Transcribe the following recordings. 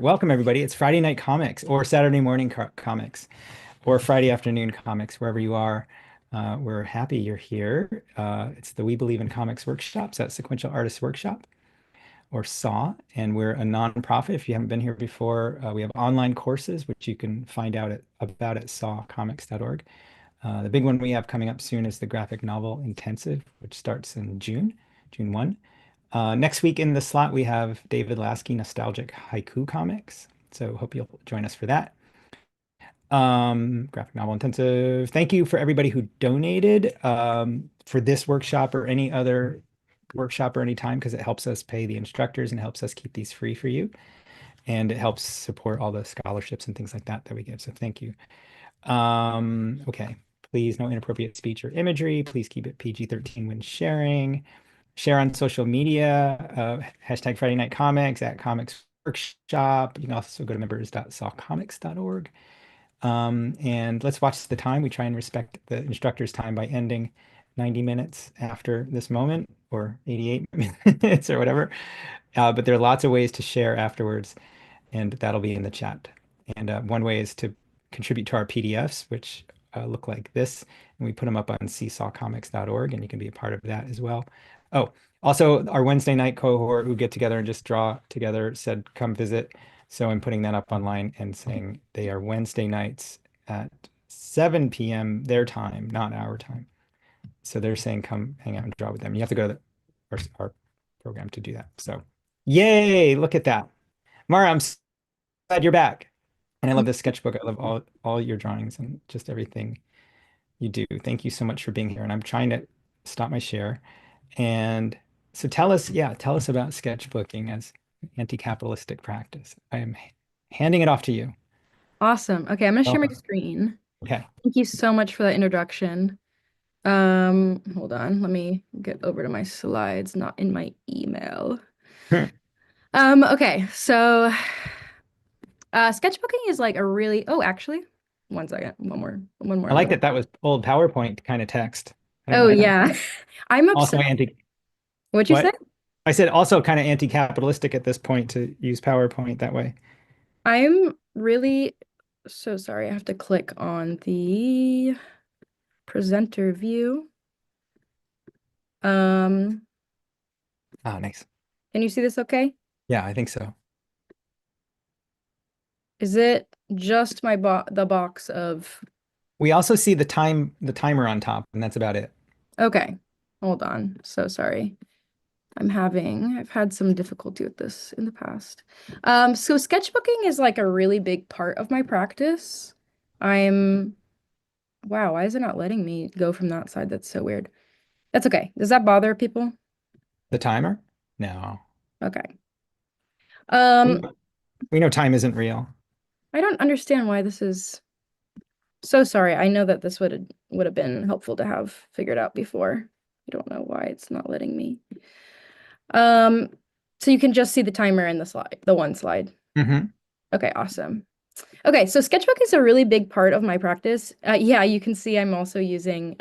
Welcome, everybody. It's Friday night comics or Saturday morning comics or Friday afternoon comics, wherever you are. We're happy you're here. It's the We Believe in Comics workshops at Sequential Artists Workshop or SAW, and we're a nonprofit. If you haven't been here before, we have online courses, which you can find out about at sawcomics.org. The big one we have coming up soon is the graphic novel intensive, which starts in June 1. Next week in the slot, we have David Lasky Nostalgic Haiku Comics. So hope you'll join us for that. Graphic novel intensive. Thank you for everybody who donated for this workshop or any other workshop or any time, because it helps us pay the instructors and helps us keep these free for you. And it helps support all the scholarships and things like that that we give. So thank you. Okay. Please, no inappropriate speech or imagery. Please keep it PG-13 when sharing. Share on social media, hashtag Friday Night Comics at Comics Workshop. You can also go to members.sawcomics.org. And let's watch the time. We try and respect the instructor's time by ending 90 minutes after this moment or 88 minutes or whatever. But there are lots of ways to share afterwards, and that'll be in the chat. And one way is to contribute to our PDFs, which look like this. And we put them up on seesawcomics.org, and you can be a part of that as well. Oh, also our Wednesday night cohort who get together and just draw together said, come visit. So I'm putting that up online and saying they are Wednesday nights at 7 p.m. their time, not our time. So they're saying, come hang out and draw with them. You have to go to our program to do that. So yay, look at that. Mara, I'm glad you're back. And I love this sketchbook. I love all your drawings and just everything you do. Thank you so much for being here. And I'm trying to stop my share. And so tell us about sketchbooking as anti-capitalistic practice. I am handing it off to you. Awesome. Okay, I'm gonna share my Welcome. screen. Okay. Thank you so much for that introduction. Hold on. Let me get over to my slides, not in my email. Okay, so sketchbooking is like a really, oh, actually, one second. One more I like little. that that was old PowerPoint kind of text. I don't know Oh what that. yeah. I'm Also obsessed. anti What'd you say? what? I said also kind of anti-capitalistic at this point to use PowerPoint that way. I'm really so sorry. I have to click on the presenter view. Um, Oh, nice. can you see this okay? Yeah, I think so. Is it just the box of We also see the timer on top, and that's about it. okay. Hold on. So sorry. I've had some difficulty with this in the past. So sketchbooking is like a really big part of my practice. I'm wow, why is it not letting me go from that side? That's so weird. That's okay. Does that bother people? The timer? No. Okay. We, Um, we know time isn't real. I don't understand why this is so sorry. I know that this would have been helpful to have figured out before. I don't know why it's not letting me. Um, so you can just see the timer in the one slide. Hmm. Okay, awesome. Okay, so sketchbook is a really big part of my practice. Yeah, you can see I'm also using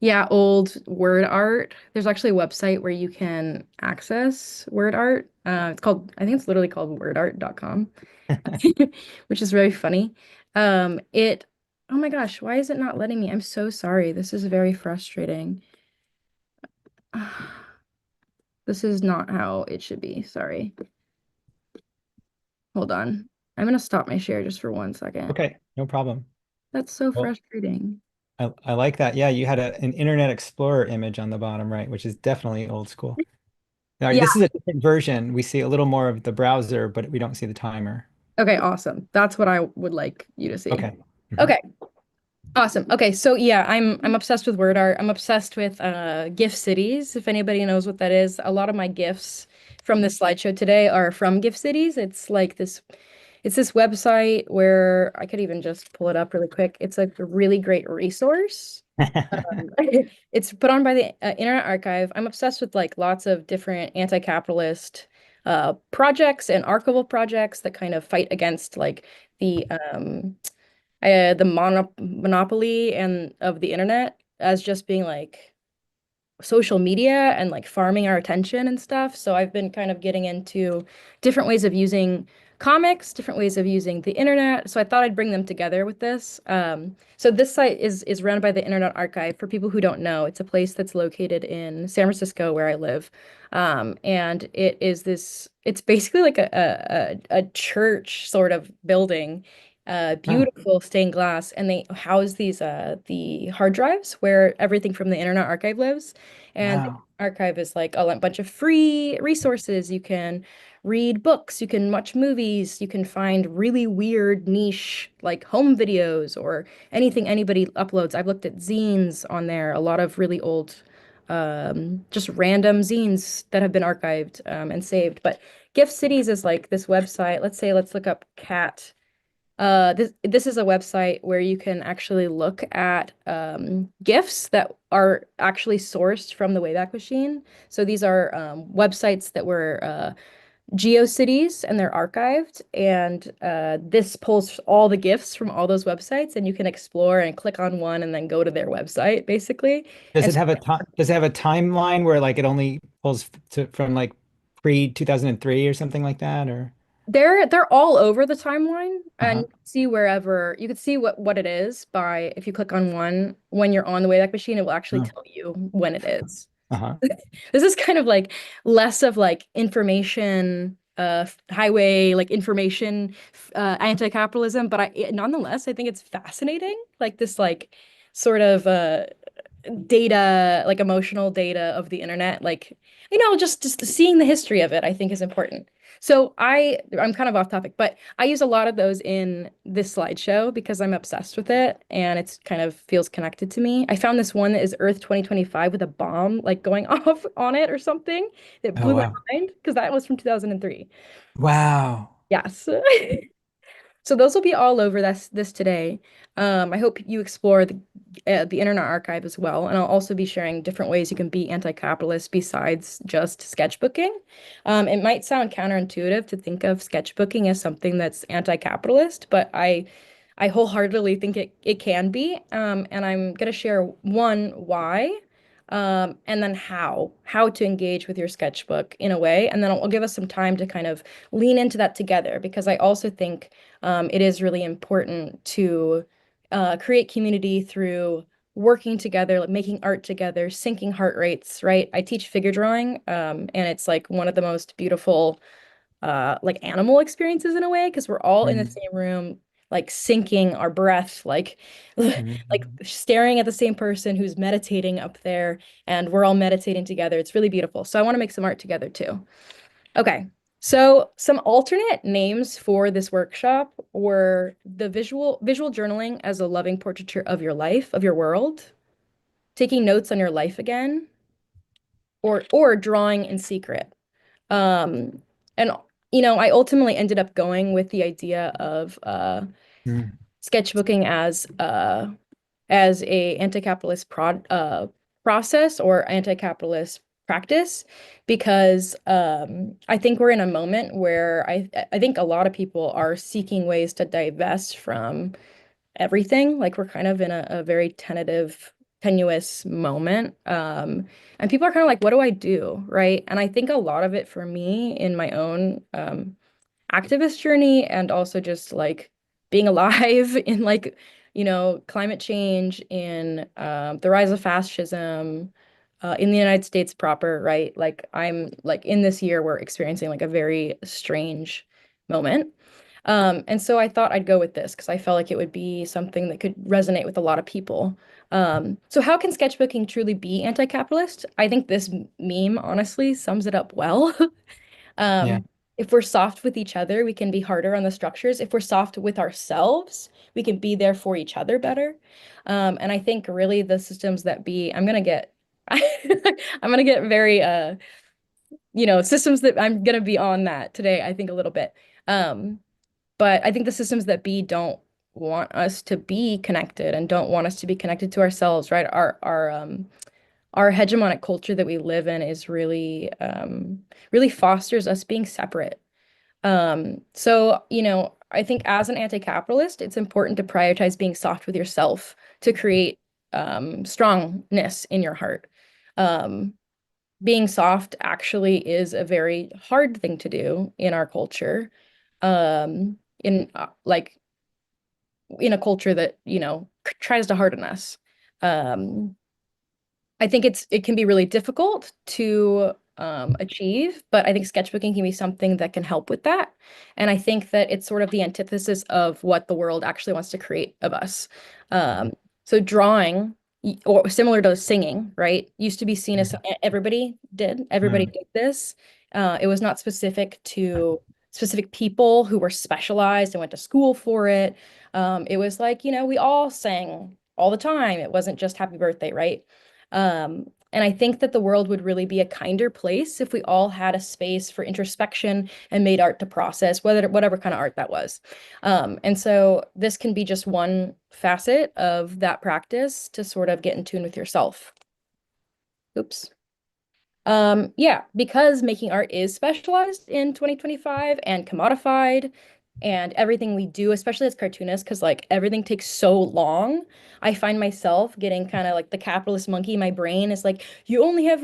yeah, old word art. There's actually a website where you can access word art. I think it's literally called wordart.com, which is very funny. Oh my gosh, why is it not letting me? I'm so sorry. This is very frustrating. This is not how it should be. Sorry. Hold on. I'm gonna stop my share just for 1 second. Okay, no problem. That's so Well, frustrating. I like that. Yeah, you had an Internet Explorer image on the bottom right, which is definitely old school. Now, Yeah. this is a different version. We see a little more of the browser, but we don't see the timer. Okay, awesome. That's what I would like you to see. Okay. Mhm. Okay, awesome. Okay, so yeah, I'm obsessed with word art. I'm obsessed with GIF cities, if anybody knows what that is. A lot of my GIFs from this slideshow today are from GIF cities. It's this website where I could even just pull it up really quick. It's like a really great resource. It's put on by the Internet Archive. I'm obsessed with like lots of different anti-capitalist projects and archival projects that kind of fight against like the monopoly and of the internet as just being like social media and like farming our attention and stuff. So I've been kind of getting into different ways of using comics, different ways of using the internet. So I thought I'd bring them together with this. So this site is run by the Internet Archive. For people who don't know, it's a place that's located in San Francisco where I live. And it's basically like a church sort of building, Oh, beautiful stained glass, and they house the hard drives where everything from the Internet Archive lives. And the wow. archive is like a bunch of free resources. You can read books, you can watch movies, you can find really weird niche like home videos or anything anybody uploads. I've looked at zines on there, a lot of really old, just random zines that have been archived and saved. But Gift Cities is like this website. Let's look up cat. This is a website where you can actually look at GIFs that are actually sourced from the Wayback Machine. So these are websites that were GeoCities and they're archived. And this pulls all the GIFs from all those websites, and you can explore and click on one and then go to their website, basically. Does And it so have a time? Does it have a timeline where like it only pulls from like pre 2003 or something like that? Or they're all over the timeline, and uh-huh. you can see wherever you can see what it is by if you click on one when you're on the Wayback Machine, it will actually Oh, tell you when it is. uh-huh. This is kind of like less of like information, highway, like information, anti-capitalism, but nonetheless, I think it's fascinating. Like this, like sort of data, like emotional data of the internet, like just seeing the history of it, I think is important. So I'm kind of off topic, but I use a lot of those in this slideshow because I'm obsessed with it and it's kind of feels connected to me. I found this one that is Earth 2025 with a bomb like going off on it or something that Oh blew my wow. mind because that was from 2003. Wow. Yes. So those will be all over this today. I hope you explore the Internet Archive as well, and I'll also be sharing different ways you can be anti-capitalist besides just sketchbooking. It might sound counterintuitive to think of sketchbooking as something that's anti-capitalist, but I wholeheartedly think it can be. And I'm gonna share one why, and then how to engage with your sketchbook in a way, and then I'll give us some time to kind of lean into that together because I also think it is really important to create community through working together, like making art together, syncing heart rates, right? I teach figure drawing, and it's like one of the most beautiful like animal experiences in a way because we're all in the Mm, same room like syncing our breath like like mm. staring at the same person who's meditating up there and we're all meditating together. It's really beautiful. So I want to make some art together too. Okay. So some alternate names for this workshop were the visual journaling as a loving portraiture of your life, of your world, taking notes on your life again, or drawing in secret. Um, and I ultimately ended up going with the idea of Mm, sketchbooking as a anti-capitalist process or anti-capitalist practice because I think we're in a moment where I think a lot of people are seeking ways to divest from everything. Like we're kind of in a very tentative, tenuous moment. And people are kind of like, what do I do? Right. And I think a lot of it for me in my own activist journey and also just like being alive in like, climate change, in the rise of fascism, in the United States proper, right? Like I'm like in this year, we're experiencing like a very strange moment. And so I thought I'd go with this because I felt like it would be something that could resonate with a lot of people. So how can sketchbooking truly be anti-capitalist? I think this meme honestly sums it up well. yeah. If we're soft with each other, we can be harder on the structures. If we're soft with ourselves, we can be there for each other better. And I think really the systems that be, I'm gonna get, I'm gonna get very, systems that I'm gonna be on that today, I think a little bit. Um, but I think the systems that be don't want us to be connected and don't want us to be connected to ourselves, right? Our hegemonic culture that we live in is really fosters us being separate. So, I think as an anti-capitalist, it's important to prioritize being soft with yourself to create strongness in your heart. Um, Being soft actually is a very hard thing to do in our culture. In like in a culture that, tries to harden us. Um, I think it can be really difficult to achieve, but I think sketchbooking can be something that can help with that. And I think that it's sort of the antithesis of what the world actually wants to create of us. Um, so drawing, or similar to singing, right, used to be seen as Mhm. something everybody Mm. did this. It was not specific to specific people who were specialized and went to school for it. It was like, we all sang all the time. It wasn't just happy birthday, right? And I think that the world would really be a kinder place if we all had a space for introspection and made art to process, whatever kind of art that was. And so this can be just one facet of that practice to sort of get in tune with yourself. Oops. Yeah, because making art is specialized in 2025 and commodified, and everything we do, especially as cartoonists, because like everything takes so long, I find myself getting kind of like the capitalist monkey in my brain is like, you only have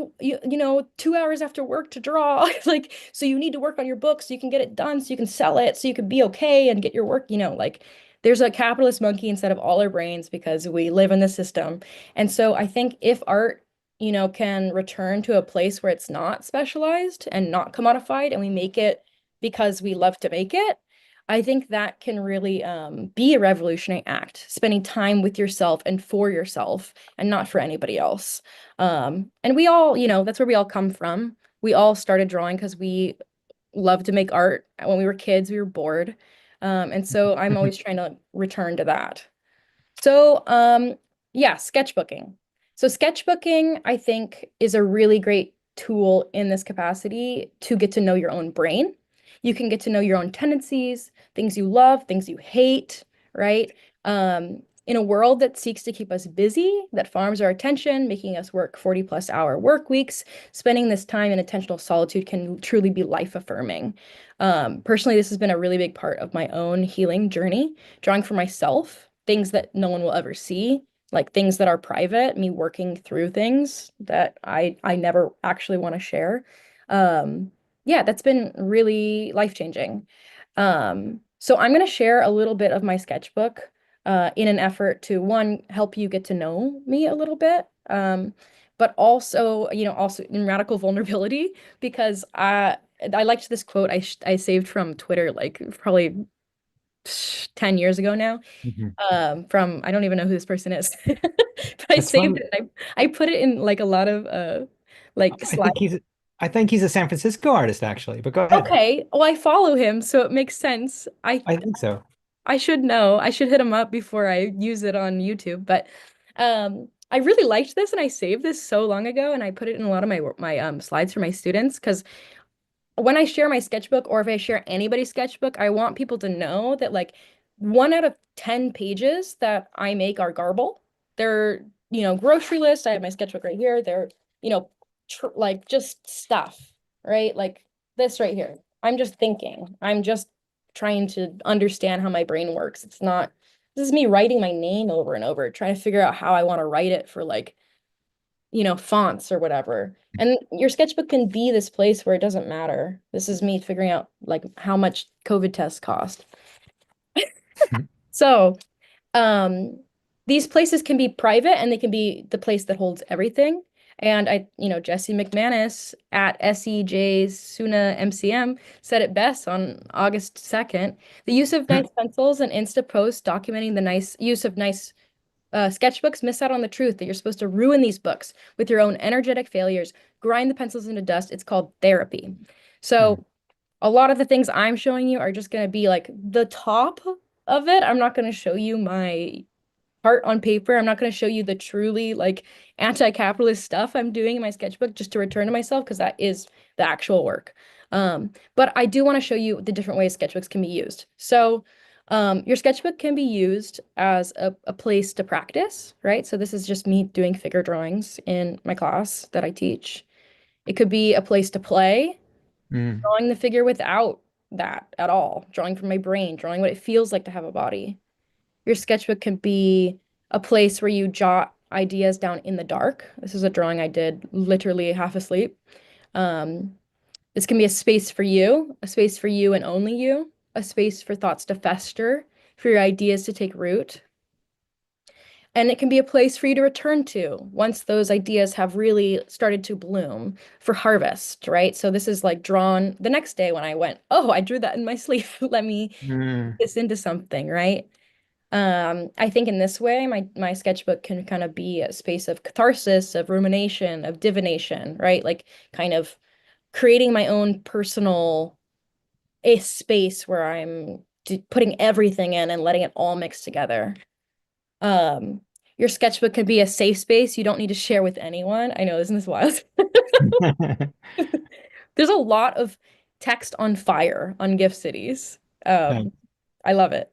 2 hours after work to draw. Like, so you need to work on your book so you can get it done, so you can sell it, so you can be okay and get your work, like there's a capitalist monkey instead of all our brains because we live in the system. And so I think if art can return to a place where it's not specialized and not commodified, and we make it because we love to make it, I think that can really be a revolutionary act, spending time with yourself and for yourself and not for anybody else. And we all, that's where we all come from. We all started drawing because we loved to make art. When we were kids, we were bored. And so I'm always trying to return to that. So, yeah, sketchbooking. So, sketchbooking, I think, is a really great tool in this capacity to get to know your own brain. You can get to know your own tendencies, things you love, things you hate, right? In a world that seeks to keep us busy, that farms our attention, making us work 40 plus hour work weeks, spending this time in intentional solitude can truly be life affirming. Personally, this has been a really big part of my own healing journey, drawing for myself, things that no one will ever see, like things that are private, me working through things that I never actually want to share. Yeah, that's been really life-changing. So I'm going to share a little bit of my sketchbook in an effort to one, help you get to know me a little bit. But also, also in radical vulnerability, because I liked this quote I saved from Twitter, like probably 10 years ago now, Mhm. from I don't even know who this person is. But I That's saved fun. it. I put it in like a lot of like I slides. think he's I think he's a San Francisco artist actually, but go ahead. Okay, well I follow him, so it makes sense. I think so. I should know. I should hit him up before I use it on YouTube. But I really liked this and I saved this so long ago and I put it in a lot of my slides for my students because when I share my sketchbook or if I share anybody's sketchbook, I want people to know that like 1 out of 10 pages that I make are garble. They're, grocery list. I have my sketchbook right here. They're, like just stuff, right? Like this right here. I'm just thinking. I'm just trying to understand how my brain works. This is me writing my name over and over, trying to figure out how I want to write it for like fonts or whatever. And your sketchbook can be this place where it doesn't matter. This is me figuring out like how much COVID tests cost. So, um, these places can be private and they can be the place that holds everything. And Jesse McManus at SEJ Suna MCM said it best on August 2nd. The use of nice pencils and Insta posts documenting the nice use of nice sketchbooks miss out on the truth that you're supposed to ruin these books with your own energetic failures, grind the pencils into dust. It's called therapy. So a lot of the things I'm showing you are just going to be like the top of it. I'm not going to show you my art on paper. I'm not going to show you the truly like anti-capitalist stuff I'm doing in my sketchbook just to return to myself because that is the actual work. But I do want to show you the different ways sketchbooks can be used. So your sketchbook can be used as a place to practice, right? So this is just me doing figure drawings in my class that I teach. It could be a place to play, Mm. drawing the figure without that at all, drawing from my brain, drawing what it feels like to have a body. Your sketchbook can be a place where you jot ideas down in the dark. This is a drawing I did literally half asleep. Um, this can be a space for you and only you, a space for thoughts to fester, for your ideas to take root. And it can be a place for you to return to once those ideas have really started to bloom for harvest, right? So this is like drawn the next day when I went, oh, I drew that in my sleep. Let me Mm. this into something, right? I think in this way, my sketchbook can kind of be a space of catharsis, of rumination, of divination, right? Like kind of creating my own personal a space where I'm putting everything in and letting it all mix together. Um, your sketchbook can be a safe space you don't need to share with anyone. I know, isn't this wild? There's a lot of text on fire on Gift Cities. Nice. I love it.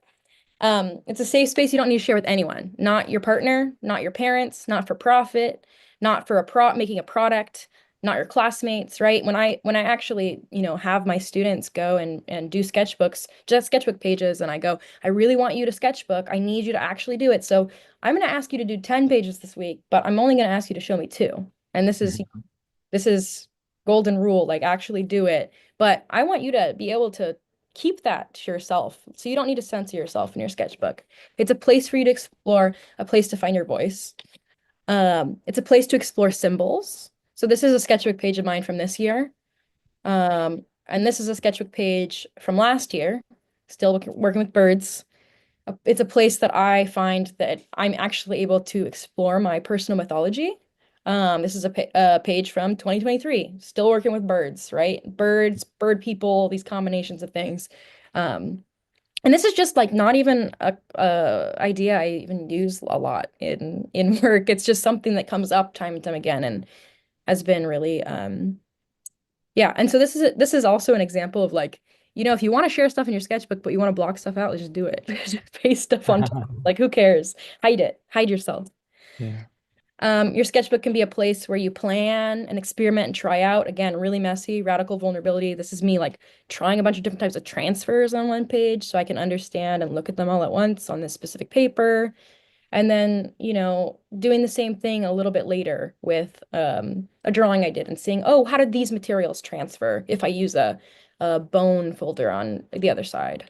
It's a safe space you don't need to share with anyone, not your partner, not your parents, not for profit, not for making a product, not your classmates, right? When I actually, have my students go and do sketchbooks, just sketchbook pages, and I go, I really want you to sketchbook. I need you to actually do it. So I'm going to ask you to do 10 pages this week, but I'm only going to ask you to show me two. And this is golden rule, like actually do it. But I want you to be able to keep that to yourself. So you don't need to censor yourself in your sketchbook. It's a place for you to explore, a place to find your voice. It's a place to explore symbols. So this is a sketchbook page of mine from this year. And this is a sketchbook page from last year, still working with birds. It's a place that I find that I'm actually able to explore my personal mythology. This is a page from 2023, still working with birds, right? Birds, bird people, these combinations of things. Um, and this is just like not even a idea I even use a lot in work. It's just something that comes up time and time again and has been really yeah. And so this is also an example of like, if you want to share stuff in your sketchbook, but you want to block stuff out, just do it. Just paste stuff on top. Like, who cares? Hide it. Hide yourself. Yeah. Your sketchbook can be a place where you plan and experiment and try out. Again, really messy, radical vulnerability. This is me like trying a bunch of different types of transfers on one page so I can understand and look at them all at once on this specific paper. And then, doing the same thing a little bit later with a drawing I did and seeing, oh, how did these materials transfer if I use a bone folder on the other side?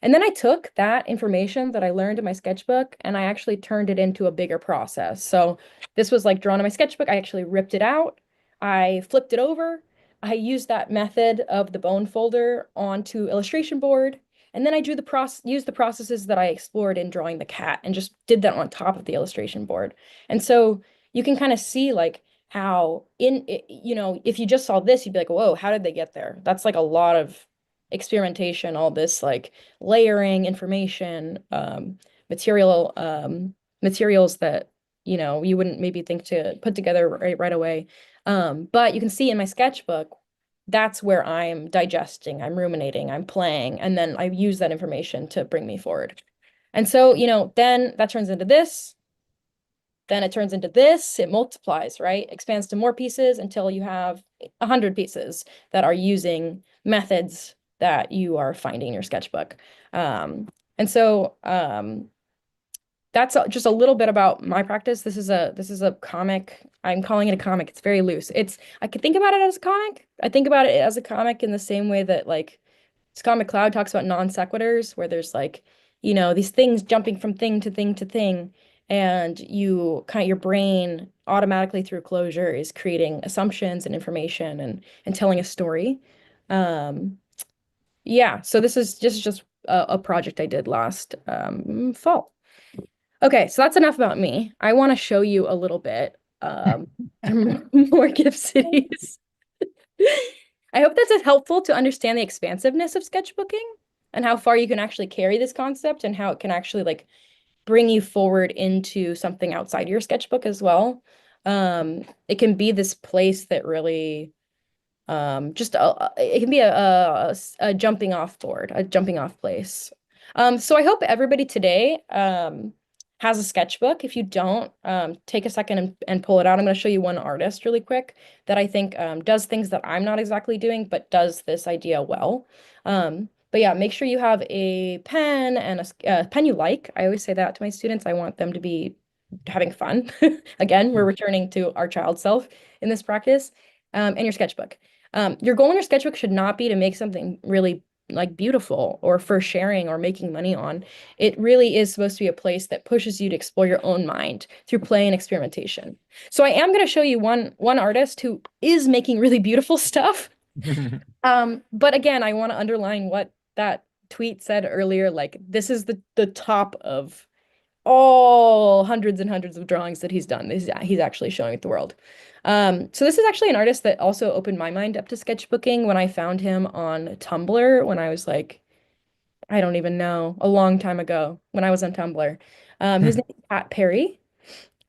And then I took that information that I learned in my sketchbook and I actually turned it into a bigger process. So this was like drawn in my sketchbook. I actually ripped it out. I flipped it over. I used that method of the bone folder onto illustration board. And then I drew used the processes that I explored in drawing the cat and just did that on top of the illustration board. And so you can kind of see like how if you just saw this, you'd be like, whoa, how did they get there? That's like a lot of experimentation, all this like layering information, materials that you wouldn't maybe think to put together right away. But you can see in my sketchbook, that's where I'm digesting, I'm ruminating, I'm playing, and then I use that information to bring me forward. And so, then that turns into this, then it turns into this, it multiplies, right? Expands to more pieces until you have 100 pieces that are using methods that you are finding in your sketchbook. And so that's just a little bit about my practice. This is a comic. I'm calling it a comic. It's very loose. I could think about it as a comic. I think about it as a comic in the same way that like Scott McCloud talks about non sequiturs, where there's like, these things jumping from thing to thing to thing, and your brain automatically through closure is creating assumptions and information and telling a story. Um, yeah, so this is just a project I did last fall. Okay, so that's enough about me. I want to show you a little bit more gift cities. I hope that's helpful to understand the expansiveness of sketchbooking and how far you can actually carry this concept and how it can actually like bring you forward into something outside your sketchbook as well. It can be this place that really it can be a jumping off board, a jumping off place. So I hope everybody today has a sketchbook. If you don't, take a second and pull it out. I'm going to show you one artist really quick that I think does things that I'm not exactly doing, but does this idea well. But yeah, make sure you have a pen and a pen you like. I always say that to my students. I want them to be having fun. Again, we're returning to our child self in this practice. And your sketchbook. Your goal in your sketchbook should not be to make something really like beautiful or for sharing or making money on. It really is supposed to be a place that pushes you to explore your own mind through play and experimentation. So I am going to show you one artist who is making really beautiful stuff. But again, I want to underline what that tweet said earlier. Like this is the top of all hundreds and hundreds of drawings that he's done. He's actually showing it the world. So this is actually an artist that also opened my mind up to sketchbooking when I found him on Tumblr when I was like, I don't even know, a long time ago when I was on Tumblr. His name is Pat Perry.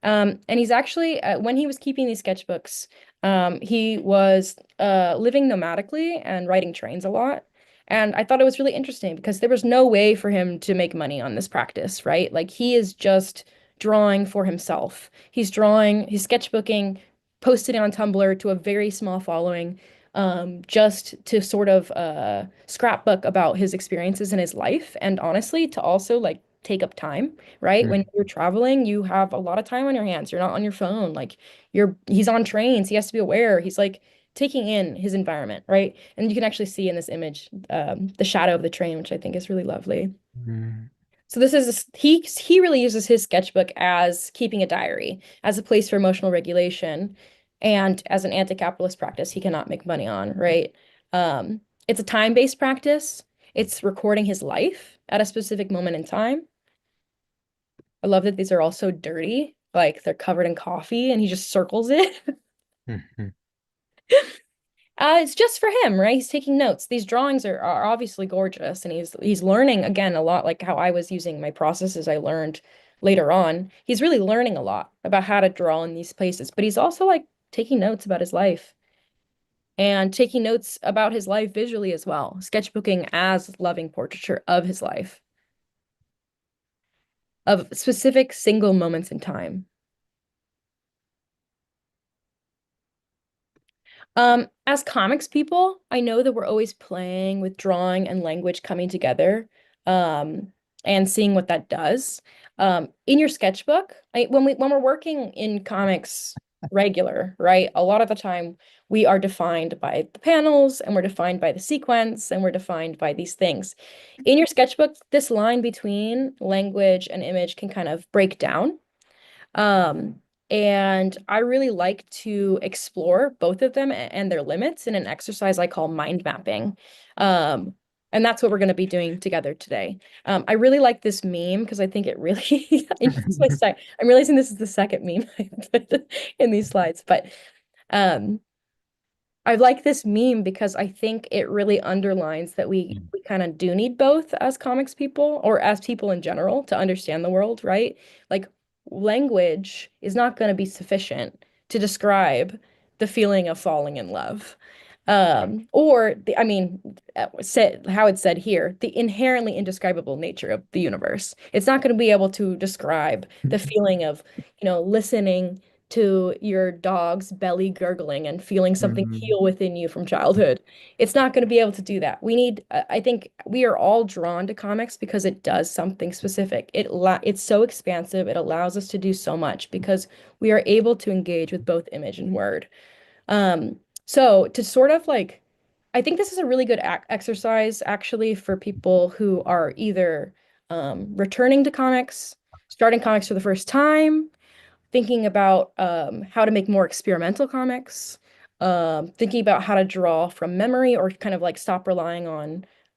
And he's actually, when he was keeping these sketchbooks, he was living nomadically and riding trains a lot. And I thought it was really interesting because there was no way for him to make money on this practice, right? Like he is just drawing for himself. He's sketchbooking, posted it on Tumblr to a very small following, just to sort of scrapbook about his experiences in his life. And honestly, to also like take up time, right? When you're traveling, you have a lot of time on your hands. You're not on your phone. Like he's on trains. He has to be aware. He's like taking in his environment, right? And you can actually see in this image the shadow of the train, which I think is really lovely. So he really uses his sketchbook as keeping a diary, as a place for emotional regulation, and as an anti-capitalist practice he cannot make money on, right? It's a time-based practice. It's recording his life at a specific moment in time. I love that these are all so dirty, like they're covered in coffee and he just circles it. It's just for him, right? He's taking notes. These drawings are obviously gorgeous, and he's learning again a lot, like how I was using my processes I learned later on. He's really learning a lot about how to draw in these places, but he's also like taking notes about his life and taking notes about his life visually as well, sketchbooking as loving portraiture of his life, of specific single moments in time. As comics people, I know that we're always playing with drawing and language coming together, and seeing what that does. In your sketchbook, when we're working in comics regular, right? A lot of the time we are defined by the panels and we're defined by the sequence and we're defined by these things. In your sketchbook, this line between language and image can kind of break down. Um, and I really like to explore both of them and their limits in an exercise I call mind mapping. Um, and that's what we're going to be doing together today. I really like this meme because I think it really, I'm realizing this is the second meme I put in these slides, but um, I like this meme because I think it really underlines that we kind of do need both as comics people or as people in general to understand the world, right? Like language is not going to be sufficient to describe the feeling of falling in love. Or I mean, how it's said here, the inherently indescribable nature of the universe. It's not going to be able to describe the feeling of, listening to your dog's belly gurgling and feeling something heal within you from childhood. It's not going to be able to do that. I think we are all drawn to comics because it does something specific. It's so expansive. It allows us to do so much because we are able to engage with both image and word. So to sort of like, I think this is a really good exercise actually for people who are either returning to comics, starting comics for the first time, thinking about how to make more experimental comics, thinking about how to draw from memory or kind of like stop relying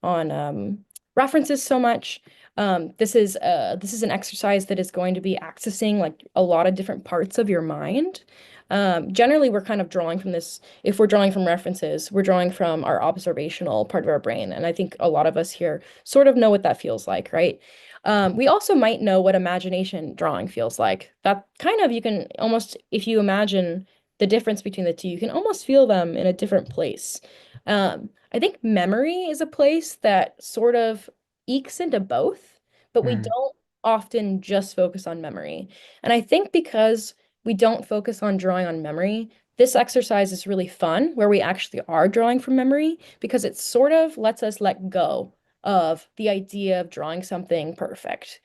on references so much. This is an exercise that is going to be accessing like a lot of different parts of your mind. Generally, we're kind of drawing from this. If we're drawing from references, we're drawing from our observational part of our brain, and I think a lot of us here sort of know what that feels like, right? We also might know what imagination drawing feels like. That kind of, you can almost, if you imagine the difference between the two, you can almost feel them in a different place. I think memory is a place that sort of ekes into both, but we don't often just focus on memory. And I think because we don't focus on drawing on memory, this exercise is really fun where we actually are drawing from memory because it sort of lets us let go of the idea of drawing something perfect.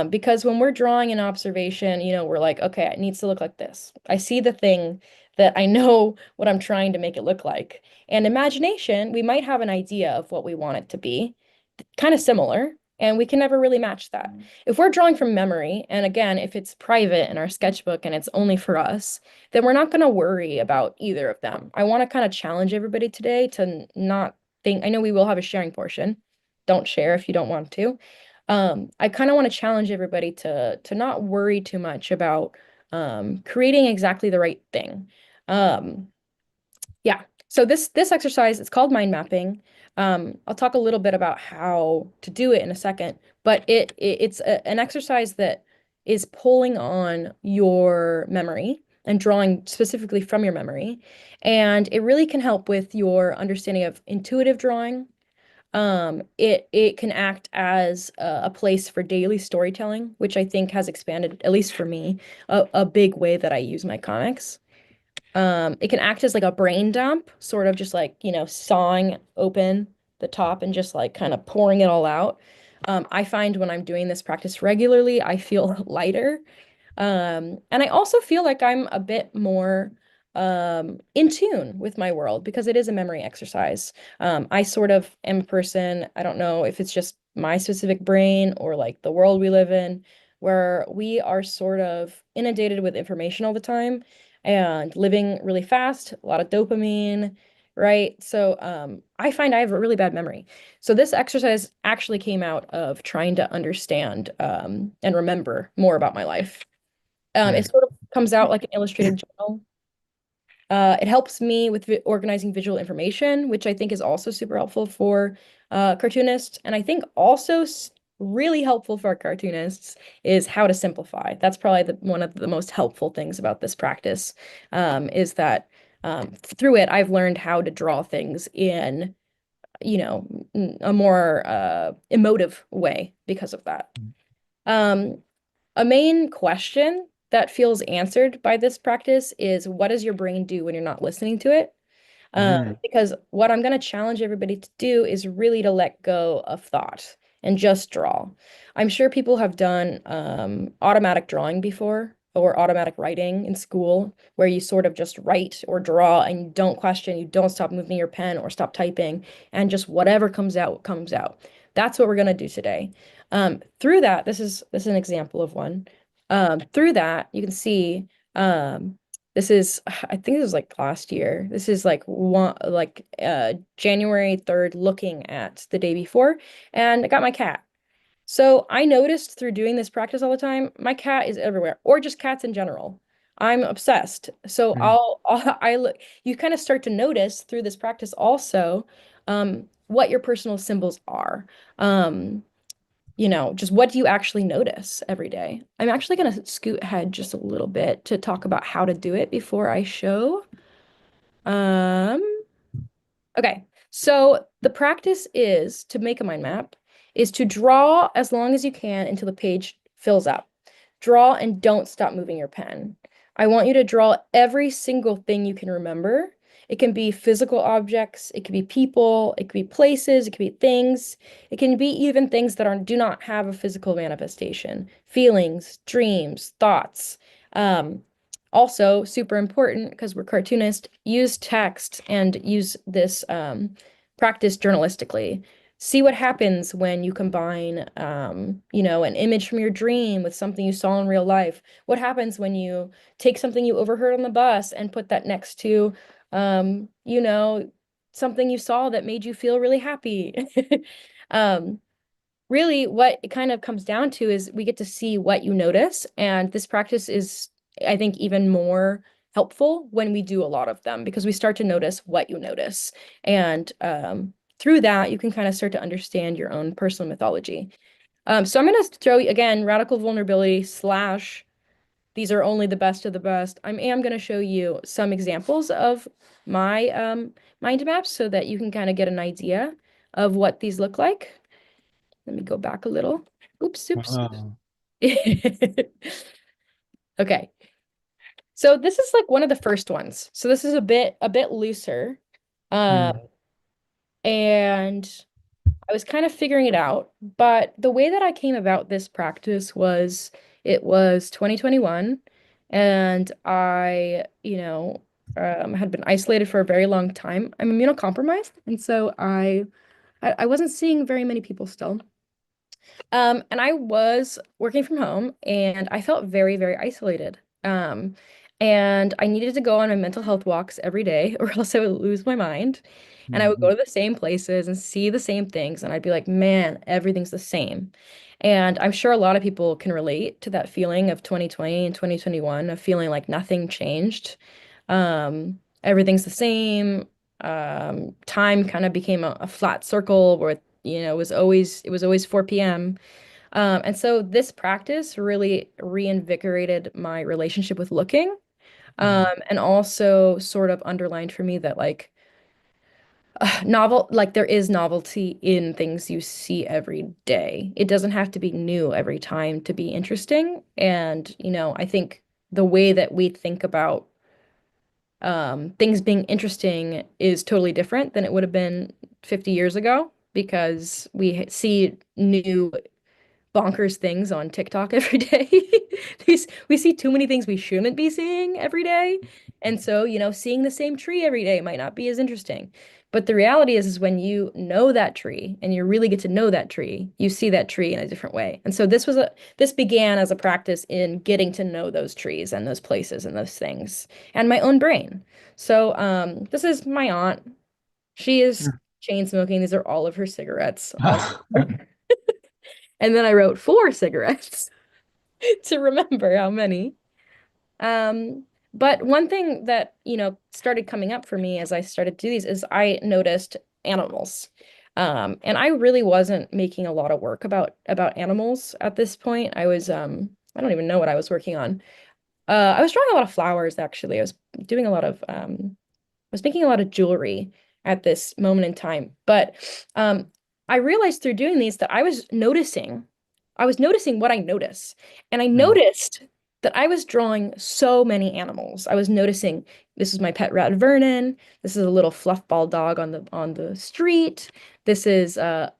Because when we're drawing an observation, we're like, okay, it needs to look like this. I see the thing that I know what I'm trying to make it look like. And imagination, we might have an idea of what we want it to be, kind of similar, and we can never really match that. If we're drawing from memory, and again, if it's private in our sketchbook and it's only for us, then we're not going to worry about either of them. I want to kind of challenge everybody today to not think, I know we will have a sharing portion. Don't share if you don't want to. I kind of want to challenge everybody to not worry too much about creating exactly the right thing. Um, yeah. So this exercise, it's called mind mapping. I'll talk a little bit about how to do it in a second, but it's an exercise that is pulling on your memory and drawing specifically from your memory. And it really can help with your understanding of intuitive drawing. It can act as a place for daily storytelling, which I think has expanded, at least for me, a big way that I use my comics. It can act as like a brain dump, sort of just like, sawing open the top and just like kind of pouring it all out. I find when I'm doing this practice regularly, I feel lighter. And I also feel like I'm a bit more in tune with my world because it is a memory exercise. I sort of am a person, I don't know if it's just my specific brain or like the world we live in, where we are sort of inundated with information all the time and living really fast, a lot of dopamine, right? So I find I have a really bad memory. So this exercise actually came out of trying to understand and remember more about my life. It Mm. sort of comes out like an illustrated journal. It helps me with vi organizing visual information, which I think is also super helpful for cartoonists. And I think also really helpful for cartoonists is how to simplify. That's probably one of the most helpful things about this practice, is that through it, I've learned how to draw things in, a more emotive way because of that. Um, a main question that feels answered by this practice is what does your brain do when you're not listening to it? Mm. Because what I'm going to challenge everybody to do is really to let go of thought and just draw. I'm sure people have done automatic drawing before or automatic writing in school where you sort of just write or draw and you don't question, you don't stop moving your pen or stop typing, and just whatever comes out comes out. That's what we're going to do today. Through that, this is an example of one. Through that, you can see this is, I think this was like last year. This is like January 3rd looking at the day before, and I got my cat. So I noticed through doing this practice all the time, my cat is everywhere, or just cats in general. I'm obsessed. So Mm. I look, you kind of start to notice through this practice also what your personal symbols are. Um, just what do you actually notice every day? I'm actually going to scoot ahead just a little bit to talk about how to do it before I show. Um, Okay, so the practice is to make a mind map, is to draw as long as you can until the page fills up. Draw and don't stop moving your pen. I want you to draw every single thing you can remember. It can be physical objects, it could be people, it could be places, it could be things. It can be even things that do not have a physical manifestation. Feelings, dreams, thoughts. Um, Also, super important because we're cartoonists, use text and use this practice journalistically. See what happens when you combine, an image from your dream with something you saw in real life. What happens when you take something you overheard on the bus and put that next to, um, you know, something you saw that made you feel really happy. Um, Really what it kind of comes down to is we get to see what you notice. And this practice is, I think, even more helpful when we do a lot of them because we start to notice what you notice. And through that, you can kind of start to understand your own personal mythology. So I'm going to throw you again, radical vulnerability slash these are only the best of the best. I am going to show you some examples of my mind maps so that you can kind of get an idea of what these look like. Let me go back a little. Oops, oops. Wow. Okay. So this is like one of the first ones. So this is a bit looser. Uh, Mm. and I was kind of figuring it out, but the way that I came about this practice was it was 2021, and I had been isolated for a very long time. I'm immunocompromised, and so I wasn't seeing very many people still. And I was working from home and I felt very, very isolated. And I needed to go on my mental health walks every day or else I would lose my mind. And I would go Mhm. to the same places and see the same things. And I'd be like, man, everything's the same. And I'm sure a lot of people can relate to that feeling of 2020 and 2021 of feeling like nothing changed. Everything's the same. Time kind of became a flat circle where it was always 4 p.m. And so this practice really reinvigorated my relationship with looking, Mhm. and also sort of underlined for me that like there is novelty in things you see every day. It doesn't have to be new every time to be interesting. And, I think the way that we think about things being interesting is totally different than it would have been 50 years ago because we see new bonkers things on TikTok every day. We see too many things we shouldn't be seeing every day. And so, seeing the same tree every day might not be as interesting. But the reality is when you know that tree and you really get to know that tree, you see that tree in a different way. And so this began as a practice in getting to know those trees and those places and those things and my own brain. So, this is my aunt. She is chain smoking. These are all of her cigarettes on. And then I wrote 4 cigarettes to remember how many. Um, but one thing that, started coming up for me as I started to do these is I noticed animals. And I really wasn't making a lot of work about animals at this point. I don't even know what I was working on. I was drawing a lot of flowers actually. I was doing a lot of was making a lot of jewelry at this moment in time. But I realized through doing these that I was noticing what I notice. And I Mhm. noticed that I was drawing so many animals. I was noticing this is my pet rat Vernon. This is a little fluffball dog on the street. This is I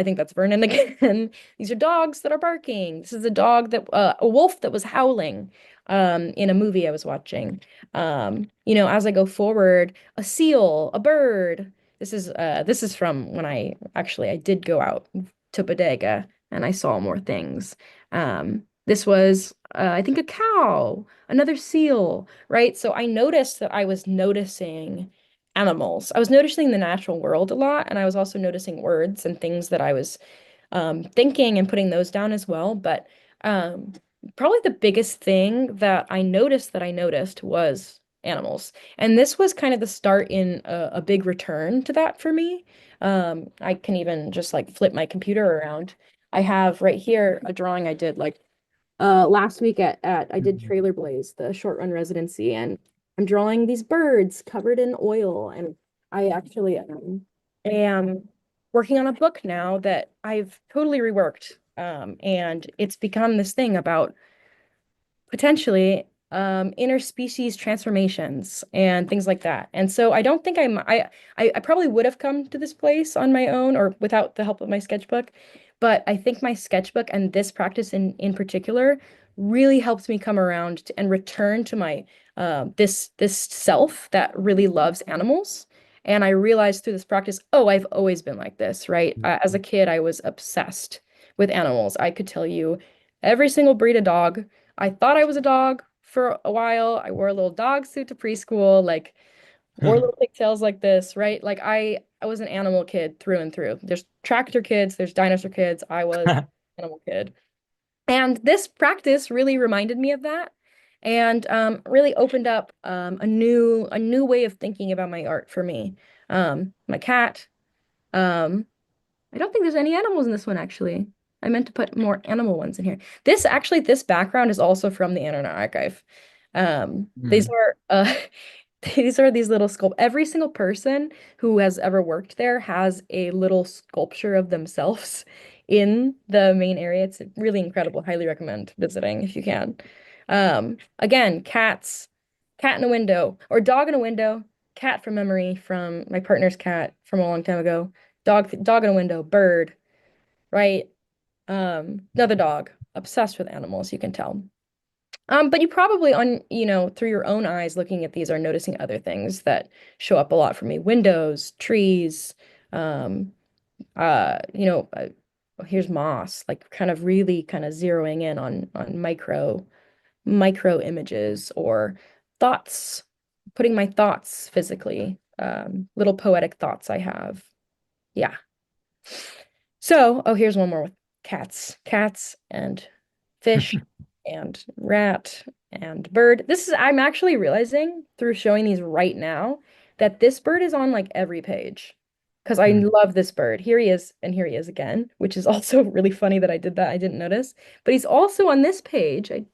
think that's Vernon again. These are dogs that are barking. This is a wolf that was howling in a movie I was watching. As I go forward, a seal, a bird. This is from when I did go out to bodega and I saw more things. This was I think a cow, another seal, right? So I noticed that I was noticing animals. I was noticing the natural world a lot, and I was also noticing words and things that I was thinking and putting those down as well. But um, probably the biggest thing that I noticed was animals. And this was kind of the start in a big return to that for me. I can even just like flip my computer around. I have right here a drawing I did like last week at I did Mhm. Trailer Blaze, the short run residency, and I'm drawing these birds covered in oil. And I actually am working on a book now that I've totally reworked. And it's become this thing about potentially interspecies transformations and things like that. And so I don't think I probably would have come to this place on my own or without the help of my sketchbook, but I think my sketchbook and this practice in particular really helped me come around and return to my this self that really loves animals. And I realized through this practice, oh, I've always been like this, right? As a kid, I was obsessed with animals. I could tell you every single breed of dog. I thought I was a dog for a while. I wore a little dog suit to preschool, like wore little pigtails like this, right? Like I was an animal kid through and through. There's tractor kids, there's dinosaur kids. I was an animal kid. And this practice really reminded me of that and really opened up a new way of thinking about my art for me. My cat, um, I don't think there's any animals in this one, actually. I meant to put more animal ones in here. This background is also from the Internet Archive. These Mhm. are these little sculpt. Every single person who has ever worked there has a little sculpture of themselves in the main area. It's really incredible. Highly recommend visiting if you can. Again, cat in a window, or dog in a window, cat from memory from my partner's cat from a long time ago. Dog in a window, bird, right? Another dog, obsessed with animals, you can tell. But you probably through your own eyes looking at these are noticing other things that show up a lot for me. Windows, trees, um, uh, you know, uh, here's moss, like kind of really kind of zeroing in on micro images or thoughts, putting my thoughts physically, little poetic thoughts I have. Yeah. So, oh, here's one more with cats. Cats and fish and rat and bird. I'm actually realizing through showing these right now that this bird is on like every page because I Hmm. love this bird. Here he is, and here he is again, which is also really funny that I did that. I didn't notice, but he's also on this page. It's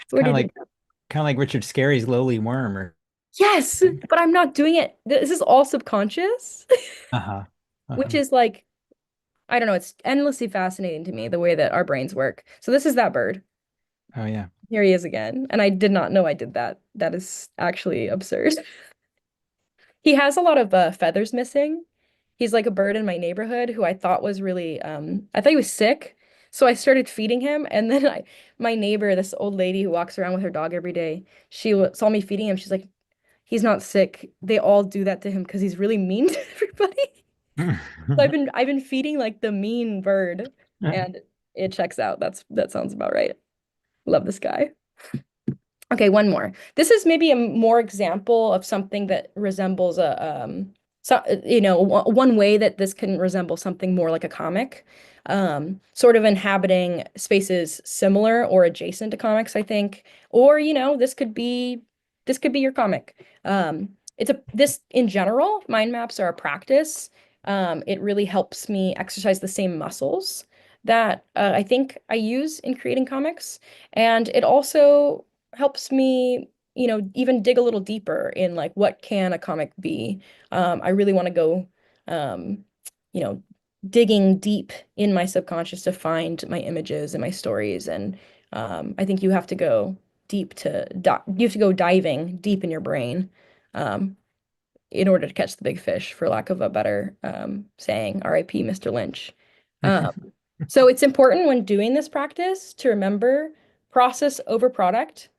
Where did he? kind of like Richard Scarry's Lowly Worm or Yes, something. but I'm not doing it. This is all subconscious, Uh-huh. which Uh-huh. is like, I don't know, it's endlessly fascinating to me the way that our brains work. So this is that bird. Oh yeah. Here he is again. And I did not know I did that. That is actually absurd. He has a lot of feathers missing. He's like a bird in my neighborhood who I thought was really, I thought he was sick. So I started feeding him. And then my neighbor, this old lady who walks around with her dog every day, saw me feeding him. She's like, he's not sick. They all do that to him because he's really mean to everybody. So I've been feeding like the mean bird and it checks out. That sounds about right. Love this guy. Okay, one more. This is maybe a more example of something that resembles one way that this can resemble something more like a comic, sort of inhabiting spaces similar or adjacent to comics, I think. Or, this could be your comic. This in general, mind maps are a practice. It really helps me exercise the same muscles that I think I use in creating comics. And it also helps me, even dig a little deeper in like what can a comic be. I really want to go, um, you know, digging deep in my subconscious to find my images and my stories. And I think you have to go you have to go diving deep in your brain. Um, in order to catch the big fish, for lack of a better saying, RIP, Mr. Lynch. Um, so it's important when doing this practice to remember process over product.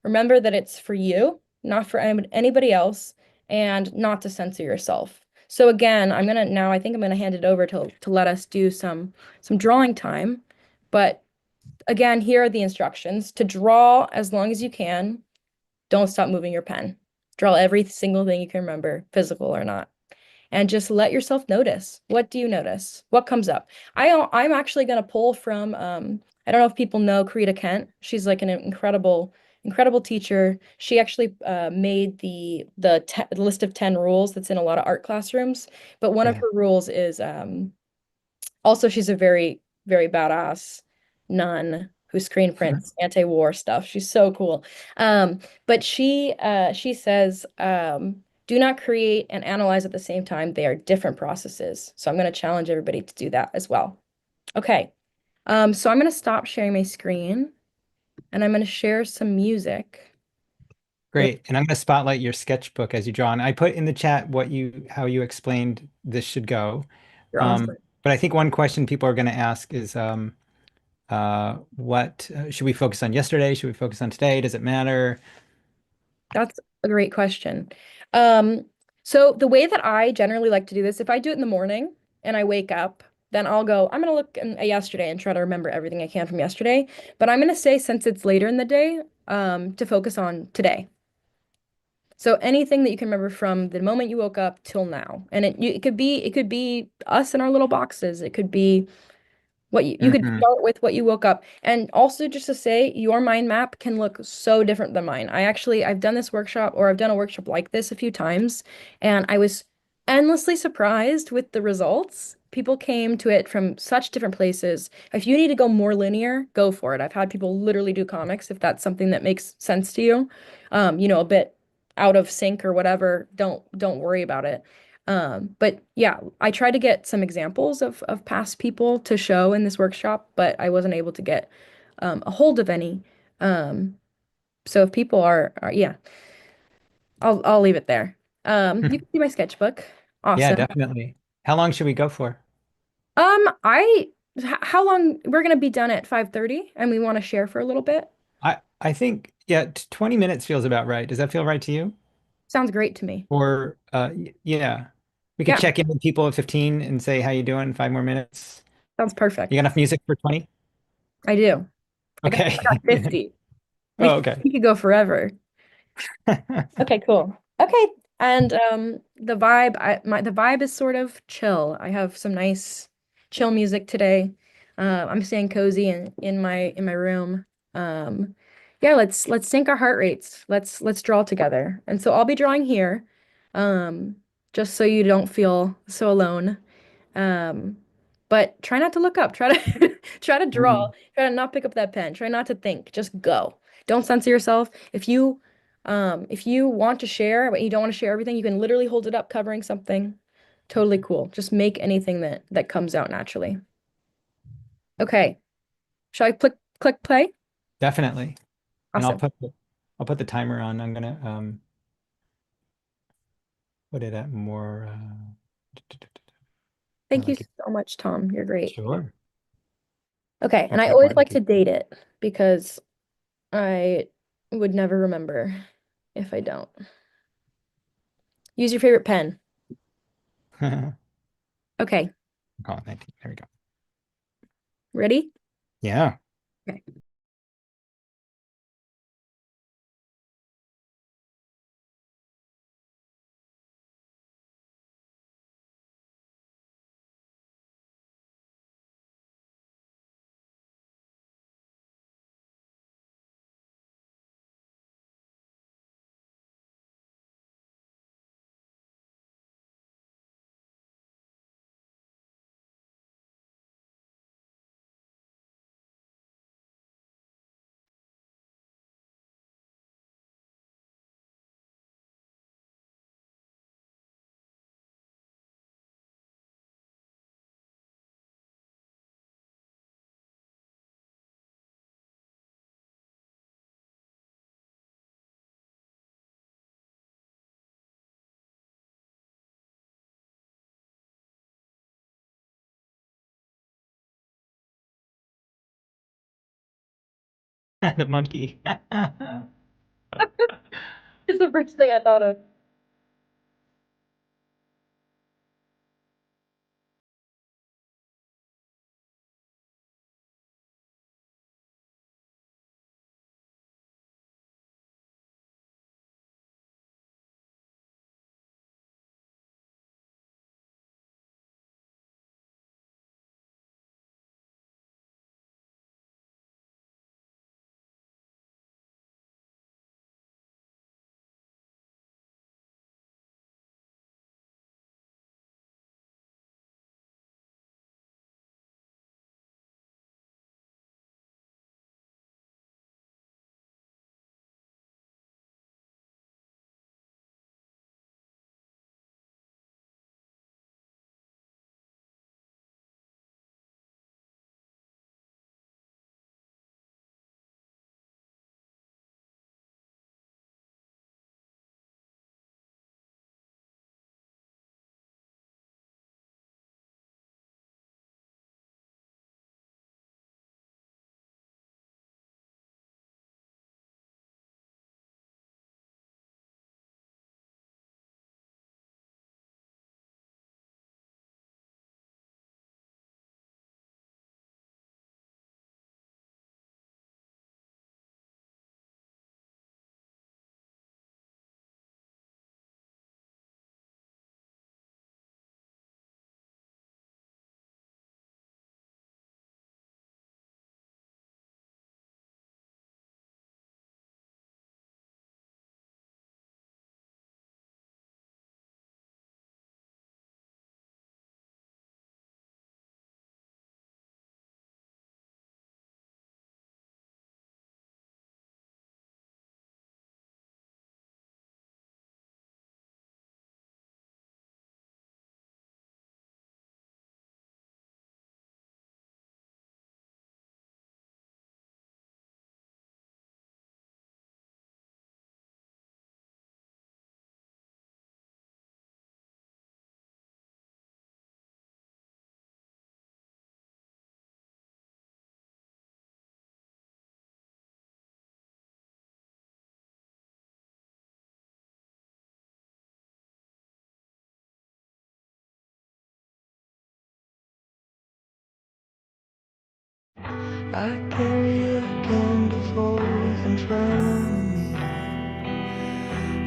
Remember that it's for you, not for anybody else, and not to censor yourself. So again, I think I'm gonna hand it over to let us do some drawing time. But again, here are the instructions to draw as long as you can. Don't stop moving your pen. Draw every single thing you can remember, physical or not. And just let yourself notice. What do you notice? What comes up? I'm actually going to pull from I don't know if people know Karita Kent. She's like an incredible teacher. She actually made the list of 10 rules that's in a lot of art classrooms. But one of Yeah. her rules is also, she's a very, very badass nun who screen prints anti-war stuff. She's so cool. But she says, do not create and analyze at the same time. They are different processes. So I'm going to challenge everybody to do that as well. Okay. So I'm going to stop sharing my screen and I'm going to share some music with Great. And I'm going to spotlight your sketchbook as you draw. And I put in the chat how you explained this should go. your awesome. But I think one question people are going to ask is, what should we focus on yesterday? Should we focus on today? Does it matter? That's a great question. Um, so the way that I generally like to do this, if I do it in the morning and I wake up, then I'm gonna look at yesterday and try to remember everything I can from yesterday. But I'm gonna say since it's later in the day, to focus on today. So anything that you can remember from the moment you woke up till now, and it could be us in our little boxes. It could be what you could Hmm. start with what you woke up. And also just to say, your mind map can look so different than mine. I've done this workshop or I've done a workshop like this a few times, and I was endlessly surprised with the results. People came to it from such different places. If you need to go more linear, go for it. I've had people literally do comics if that's something that makes sense to you. A bit out of sync or whatever, don't worry about it. But yeah, I tried to get some examples of past people to show in this workshop, but I wasn't able to get a hold of any. Um, so if people yeah, I'll leave it there. You can see my sketchbook. Yeah, Awesome. definitely. How long should we go for? How long we're gonna be done at 5:30 and we want to share for a little bit? I think yeah, 20 minutes feels about right. Does that feel right to you? Sounds great to me. Or yeah. We could Yeah, check in with people at 15 and say how you doing? 5 more minutes. sounds You got perfect. enough music for 20? I do. I got Okay. 50. We Oh, could, okay. we could go forever. Okay, cool. Okay, and the vibe is sort of chill. I have some nice chill music today. I'm staying cozy in my room. Yeah, let's sync our heart rates. Let's draw together. And so I'll be drawing here, um, just so you don't feel so alone. Um, but try not to look up. Try to try to draw. Mm. Try to not pick up that pen. Try not to think. Just go. Don't censor yourself. If you want to share, but you don't want to share everything, you can literally hold it up covering something. Totally cool. Just make anything that comes out naturally. Okay. Shall I click play? Definitely. And Awesome. I'll put the timer on. I'm gonna put it at more more Thank you like so much, Tom. You're great. sure. Okay, I'll and I put more always like like to date it because I would never remember if I don't. Use your favorite pen. I'll Okay, call it 19. There we go. ready? Yeah. Okay. The monkey. It's the first thing I thought of. I carry a candle forth in front of me,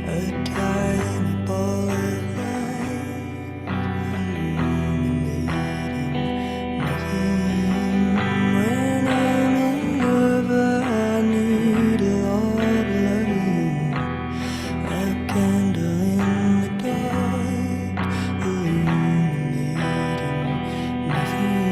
a tiny ball of light, illuminating nothing. When I'm in love, I need a lot of loving. A candle in the dark, illuminating nothing.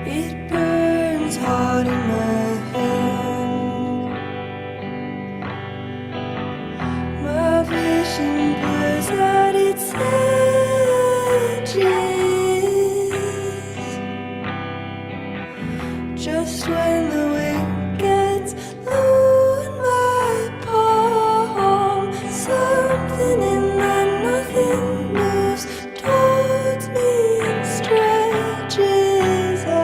It burns hot in my hand. My vision blurs at its edges. Just when the wind gets low in my palm, something in that nothing moves towards me and stretches out.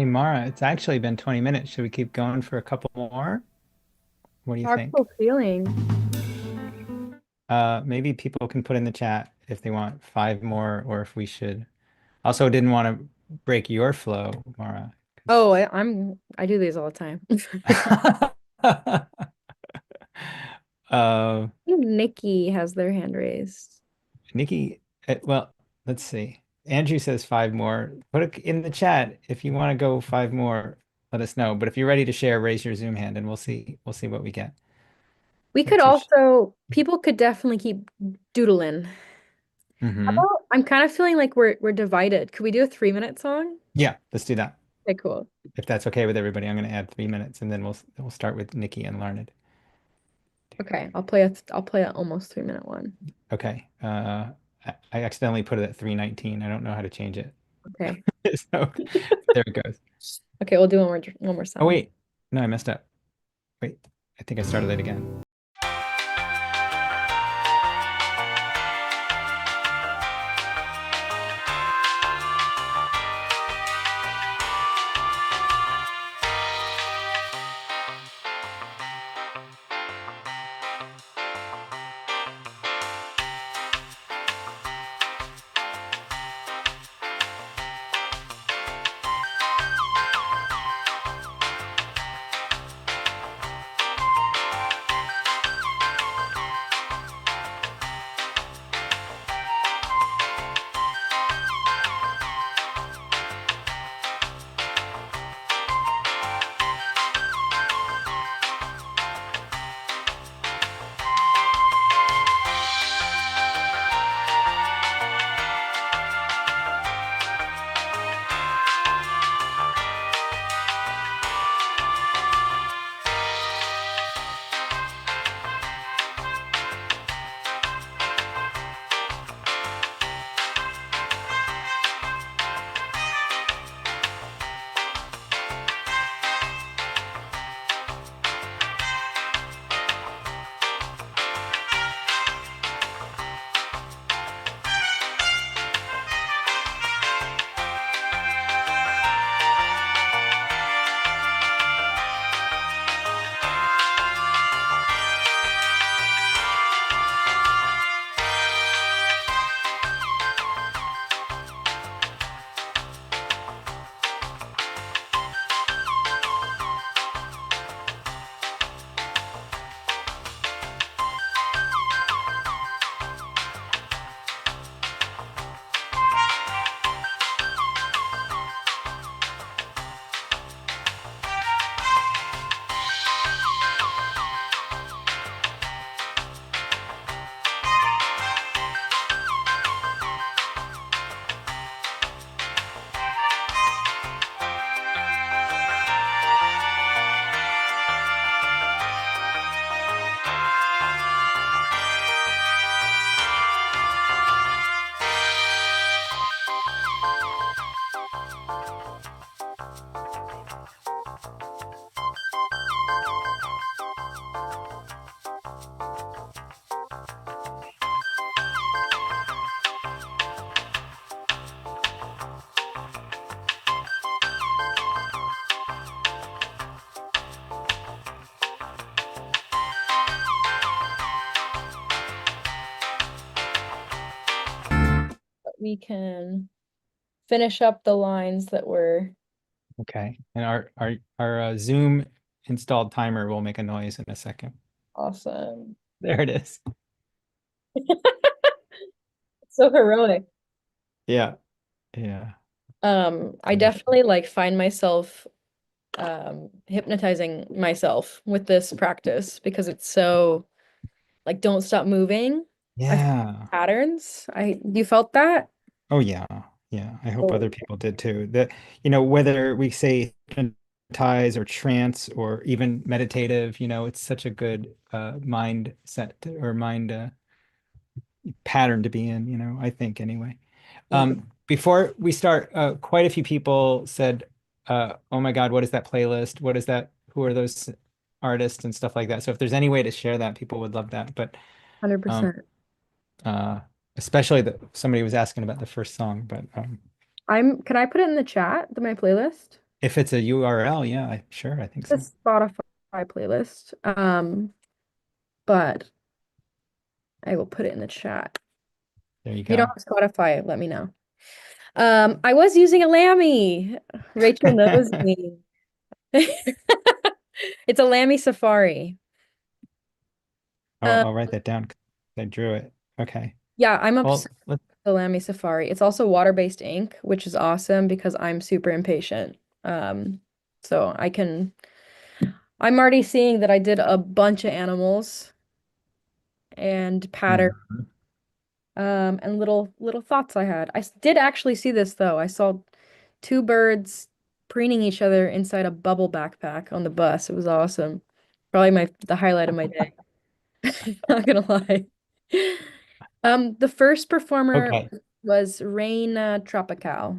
Hey Mara, it's actually been 20 minutes. Should we keep going for a couple more? What do you How are think? people feeling? Maybe people can put in the chat if they want five more or if we should. Also, didn't want to break your flow, Mara. Oh, I do these all the time. Uh, I think Nikki has their hand raised. Nikki, well, let's see. Andrew says five more. Put it in the chat if you want to go five more. Let us know. But if you're ready to share, raise your Zoom hand and we'll see. We'll see what we get. We could What's your? also, people could definitely keep doodling. How Mm-hmm. about, I'm kind of feeling like we're divided. Could we do a 3 minute song? Yeah, let's do that. Okay, cool. If that's okay with everybody, I'm going to add 3 minutes and then we'll start with Nikki and Larned. Okay, I'll play a almost 3 minute one. Okay. I accidentally put it at 3:19. I don't know how to change it. Okay. So there it goes. Okay, we'll do one more Oh sound. wait. No, I messed up. Wait. I think I started it again. We can finish up the lines that were Okay. And our Zoom installed timer will make a noise in a second. awesome. There it is. So heroic. Yeah. Yeah. I definitely like find myself hypnotizing myself with this practice because it's so like don't stop moving. I feel Yeah. patterns. You felt that? Oh yeah. Yeah. I hope other Oh, people did too. That, whether we say hypnotize or trance or even meditative, it's such a good mindset or mind pattern to be in, I think anyway. yeah, Before we start, quite a few people said, oh my God, what is that playlist? What is that? Who are those artists and stuff like that? So if there's any way to share that, people would love that. But um, 100%. uh, especially that somebody was asking about the first song, but Can I put it in the chat, my playlist? If it's a URL, yeah, sure, I think The so. Spotify playlist. But I will put it in the chat. There you If you don't go. have Spotify, let me know. I was using a Lamy. Rachel knows me. It's a Lamy Safari. Oh, Um, I'll write that down 'cause I drew it. Okay. yeah, I'm Well, obsessed with the Lamy Safari. It's also water-based ink, which is awesome because I'm super impatient. Um, so I'm already seeing that I did a bunch of animals and pattern mhm. and little thoughts I had. Did actually see this though. I saw two birds preening each other inside a bubble backpack on the bus. It was awesome. Probably the highlight of my day. Not gonna lie. The first performer Okay. was Reina Tropical.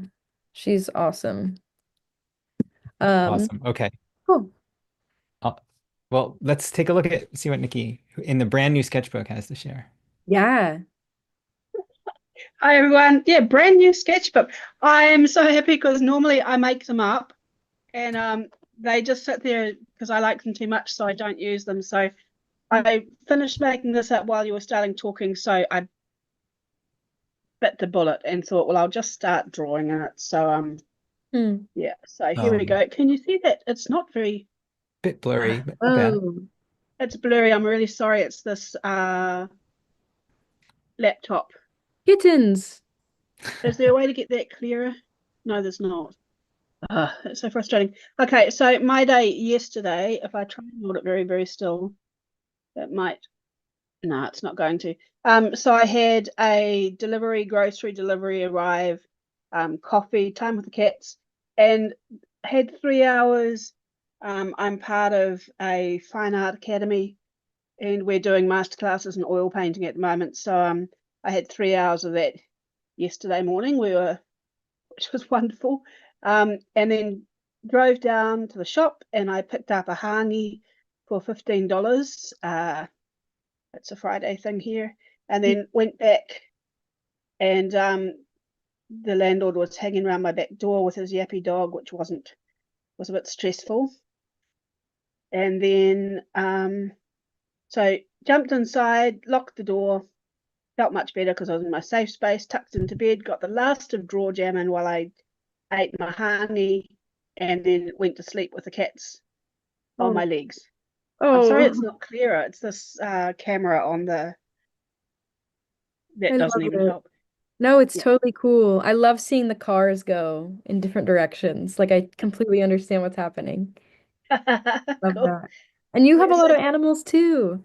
She's awesome. Um, Awesome. Okay. cool. Uh, well, let's take a look at see what Nikki in the brand new sketchbook has to share. Yeah. Hi everyone. Yeah, brand new sketchbook. I'm so happy because normally I make them up and they just sit there because I like them too much, so I don't use them. So I finished making this up while you were starting talking, so I bit the bullet and thought, well, I'll just start drawing in it. So Hmm. yeah, so here we Yeah. go. Can you see that? It's not very Bit blurry, but not bad. Oh, it's blurry. I'm really sorry. It's this laptop. kittens. Is there a way to get that clearer? No, there's not. It's so frustrating. Okay, so my day yesterday, if I try and hold it very, very still, that might, no, it's not going to. So I had a grocery delivery arrive, coffee, time with the cats, and had 3 hours. I'm part of a fine art academy, and we're doing masterclasses in oil painting at the moment. So I had 3 hours of that yesterday morning. Which was wonderful. And then drove down to the shop and I picked up a hangi for $15. It's a Friday thing here. And then went back and the landlord was hanging around my back door with his yappy dog, which was a bit stressful. And then so jumped inside, locked the door, felt much better because I was in my safe space, tucked into bed, got the last of drawer jam in while I ate my honey, and then went to sleep with the cats on Oh, my legs. I'm sorry it's oh, not clearer. It's this camera on the I that doesn't love even it. help. No, it's Yeah. totally cool. I love seeing the cars go in different directions. Like I completely understand what's happening. Love Cool. that. And you have a Yes. lot of animals too.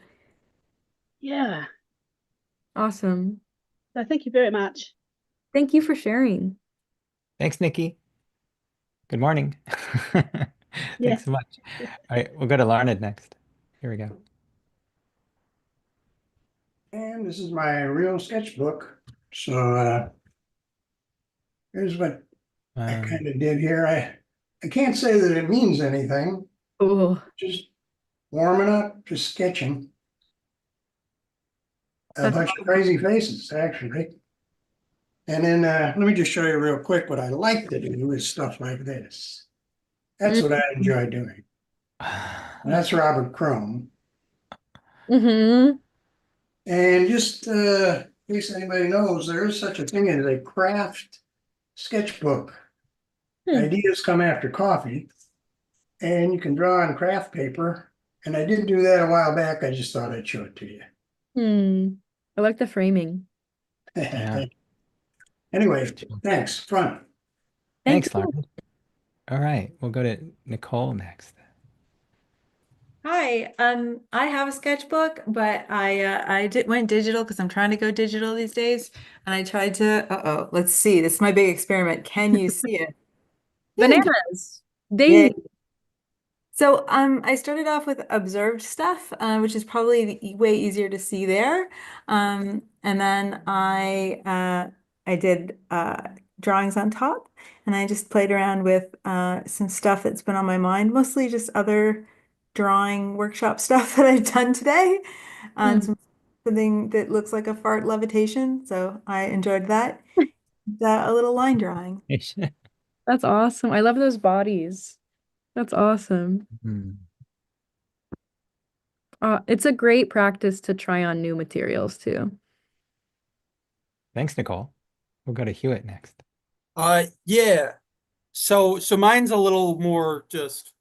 Yeah. Awesome. So thank you very much. Thank you for sharing. Thanks, Nikki. Good morning. Yeah. Thanks so much. All right, we'll go to Larned next. Here we go. And this is my real sketchbook. So here's what I Um, kind of did here. I can't say that it means anything, Oh, just warming up, just sketching. A that's bunch of crazy faces, actually. And then let me just show you real quick what I like to do is stuff like this. That's what I enjoy doing. And that's Robert Crumb. mm-hmm. And just in case anybody knows, there is such a thing as a craft sketchbook. Hmm. Ideas come after coffee, and you can draw on craft paper. And I did do that a while back. I just thought I'd show it to you. Hmm. I like the framing. yeah. Anyway, thanks. Fun. Thank Thanks, you. Larned. All right, we'll go to Nicole next. Hi, I have a sketchbook, but I went digital because I'm trying to go digital these days, and I tried to. Uh-oh, let's see. This is my big experiment. Can you see it? Yeah, Bananas. yeah. Daisy. So I started off with observed stuff, which is probably way easier to see there. And then I did drawings on top, and I just played around with some stuff that's been on my mind, mostly just other drawing workshop stuff that I've done today, and Hmm. something that looks like a fart levitation. So I enjoyed that. A little line drawing. That's awesome. I love those bodies. That's awesome. Hmm. It's a great practice to try on new materials too. Thanks, Nicole. We'll go to Hewitt next. Yeah. So mine's a little more just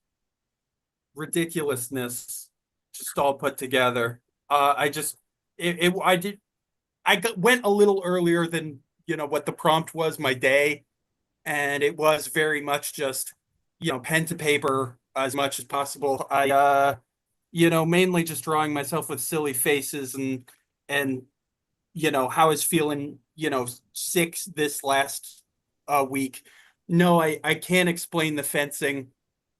ridiculousness, just all put together. I just it I did went a little earlier than what the prompt was my day, and it was very much just pen to paper as much as possible. I mainly just drawing myself with silly faces and how I was feeling sick this last week. No, I can't explain the fencing.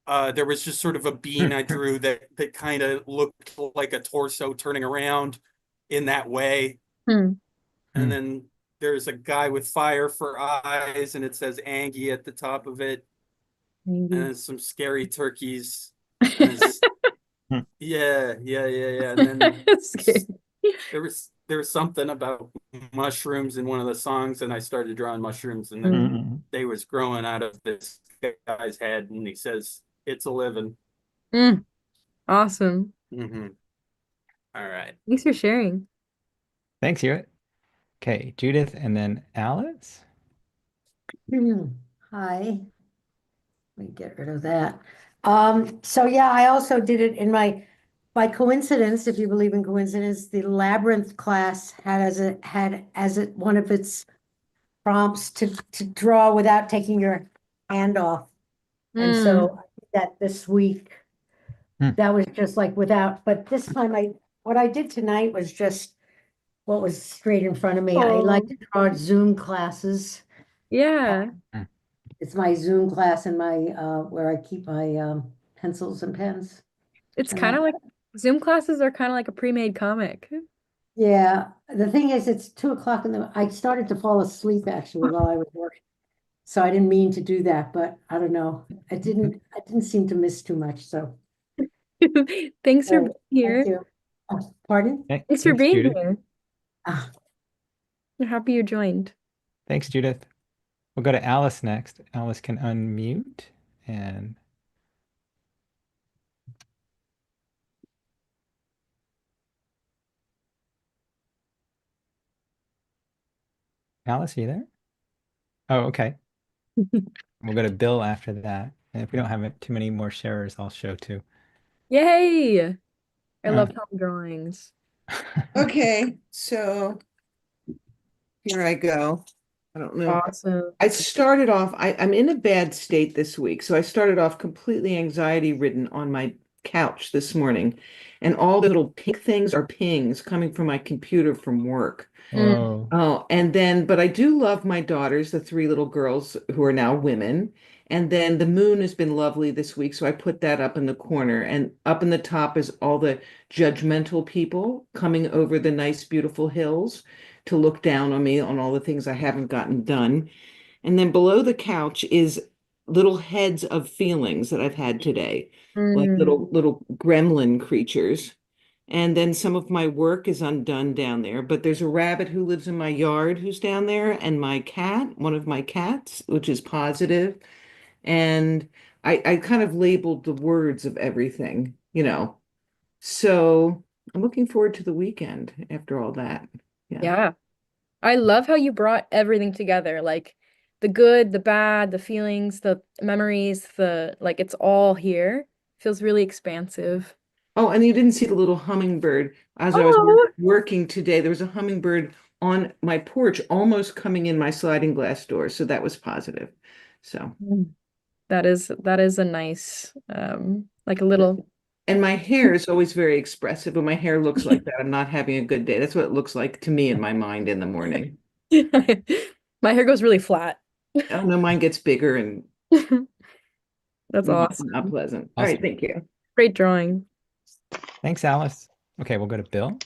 There was just sort of a bean I drew that kind of looked like a torso turning around in that way. Hmm. And then there's a guy with fire for eyes, and it says Angie at the top of it, and Maybe. then some scary turkeys, and it's yeah. And then It's scary. there was something about mushrooms in one of the songs, and I started drawing mushrooms, and then Mm. they was growing out of this guy's head, and he says it's a living. Mm, awesome. All right. Thanks for sharing. Thanks, Hewitt. Okay, Judith and then Alice. Hi. Let me get rid of that. So yeah, I also did it in by coincidence, if you believe in coincidence, the labyrinth class had as one of its prompts to draw without taking your hand off. And so I did that this week. Hmm. That was just like without, but this time what I did tonight was just what was straight in front of me. I like to draw Zoom classes. Yeah. It's my Zoom class and my where I keep my pencils and pens. It's And kind of like Zoom classes are kind of like a pre-made comic. yeah, the thing is, it's 2 o'clock in the. I started to fall asleep actually while I was working, so I didn't mean to do that, but I don't know. I didn't seem to miss too much. So, Thanks for being so here. thank you. Oh, pardon? Thanks for being Judith. here. Ah, I'm happy you joined. Thanks, Judith. We'll go to Alice next. Alice can unmute and Alice, are you there? Oh, okay. We'll go to Bill after that. And if we don't have too many more sharers, I'll show too. Yay! I Uh, love Tom drawings. Okay, so here I go. I don't know. Awesome. I started off, I'm in a bad state this week. So I started off completely anxiety ridden on my couch this morning. And all the little pink things are pings coming from my computer from work. Whoa. Oh, and then, but I do love my daughters, the three little girls who are now women. And then the moon has been lovely this week, so I put that up in the corner. And up in the top is all the judgmental people coming over the nice, beautiful hills to look down on me on all the things I haven't gotten done. And then below the couch is little heads of feelings that I've had today, like little gremlin creatures. And then some of my work is undone down there, but there's a rabbit who lives in my yard who's down there, and my cat, one of my cats, which is positive. And I kind of labeled the words of everything, you know. So I'm looking forward to the weekend after all that. Yeah. Yeah. I love how you brought everything together, like the good, the bad, the feelings, the memories, like it's all here. Feels really expansive. Oh, and you didn't see the little hummingbird. As I was Oh, working today, there was a hummingbird on my porch almost coming in my sliding glass door. So that was positive. So, that is a nice like a little and my hair is always very expressive. When my hair looks like that, I'm not having a good day. That's what it looks like to me in my mind in the morning. my hair goes really flat. Oh no, mine gets bigger and That's awesome. not pleasant. All Awesome. right, thank you. Great drawing. Thanks, Alice. Okay, we'll go to Bill.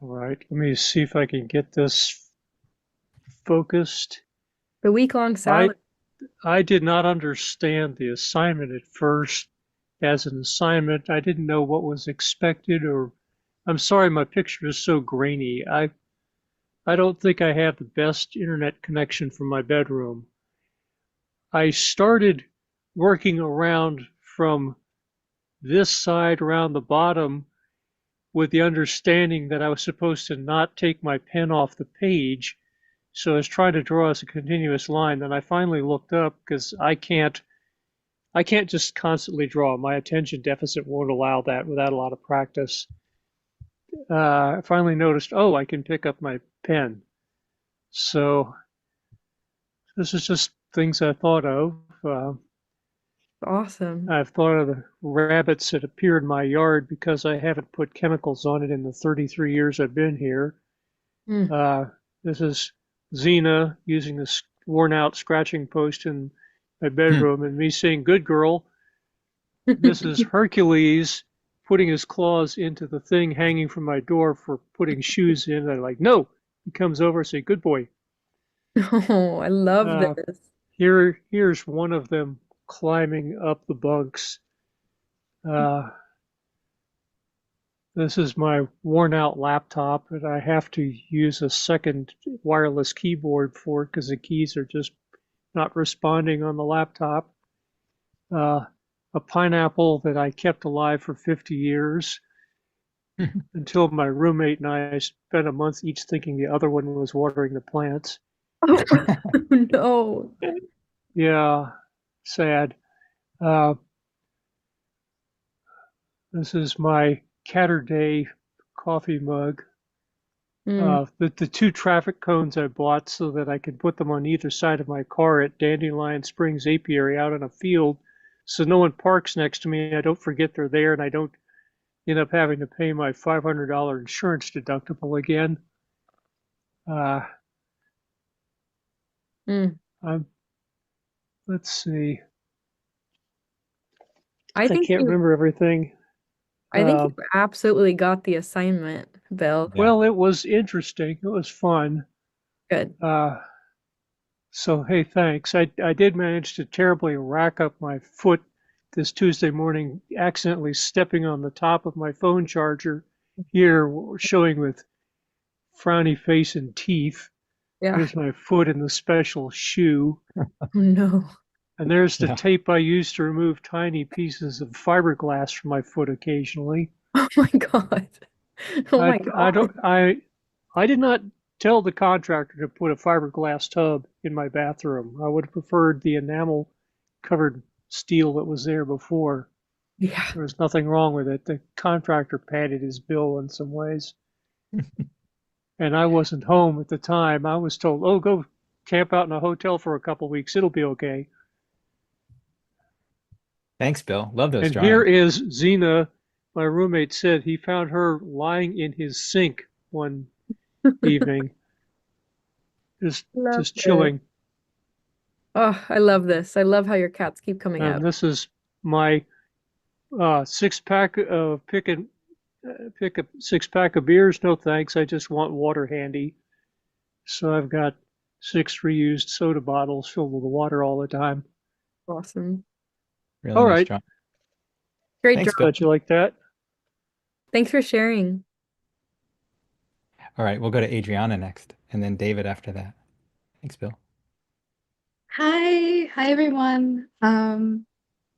All right, let me see if I can get this focused. The week-long salad. I did not understand the assignment at first as an assignment. I didn't know what was expected, or I'm sorry, my picture is so grainy. I don't think I have the best internet connection from my bedroom. I started working around from this side around the bottom with the understanding that I was supposed to not take my pen off the page. So I was trying to draw as a continuous line. Then I finally looked up because I can't just constantly draw. My attention deficit won't allow that without a lot of practice. I finally noticed, oh, I can pick up my pen. So this is just things I thought of. Awesome. I've thought of the rabbits that appear in my yard because I haven't put chemicals on it in the 33 years I've been here. This is Xena using this worn out scratching post in my bedroom and me saying, good girl. This is Hercules putting his claws into the thing hanging from my door for putting shoes in. I'm like, no. He comes over and say, good boy. Oh, I love this. Here's one of them climbing up the bunks. This is my worn out laptop that I have to use a second wireless keyboard for because the keys are just not responding on the laptop. A pineapple that I kept alive for 50 years until my roommate and I spent a month each thinking the other one was watering the plants. Oh, no. Yeah, sad. This is my Catterday coffee mug. The two traffic cones I bought so that I could put them on either side of my car at Dandelion Springs Apiary out in a field so no one parks next to me. I don't forget they're there and I don't end up having to pay my $500 insurance deductible again. Let's see. I can't remember everything. I think you absolutely got the assignment, Bill. Well, it was interesting. It was fun. Good. So, hey, thanks. I did manage to terribly rack up my foot this Tuesday morning, accidentally stepping on the top of my phone charger here, showing with frowny face and teeth. Yeah. There's my foot in the special shoe. Oh, no. And there's the tape I use to remove tiny pieces of fiberglass from my foot occasionally. Oh my God. Oh my God. I did not tell the contractor to put a fiberglass tub in my bathroom. I would have preferred the enamel covered steel that was there before. Yeah. There was nothing wrong with it. The contractor padded his bill in some ways. And I wasn't home at the time. I was told, oh, go camp out in a hotel for a couple weeks. It'll be okay. Thanks, Bill. Love those and drawings. Here is Xena. My roommate said he found her lying in his sink one evening. Just chilling. Oh, I love this. I love how your cats keep coming out. And this is my six-pack of pick a six-pack of beers. No thanks. I just want water handy. So I've got 6 reused soda bottles filled with water all the time. Awesome. Really all nice right. drawing. Great Thanks, job. Glad you like that. Thanks for sharing. All right, we'll go to Adriana next, and then David after that. Thanks, Bill. Hi everyone.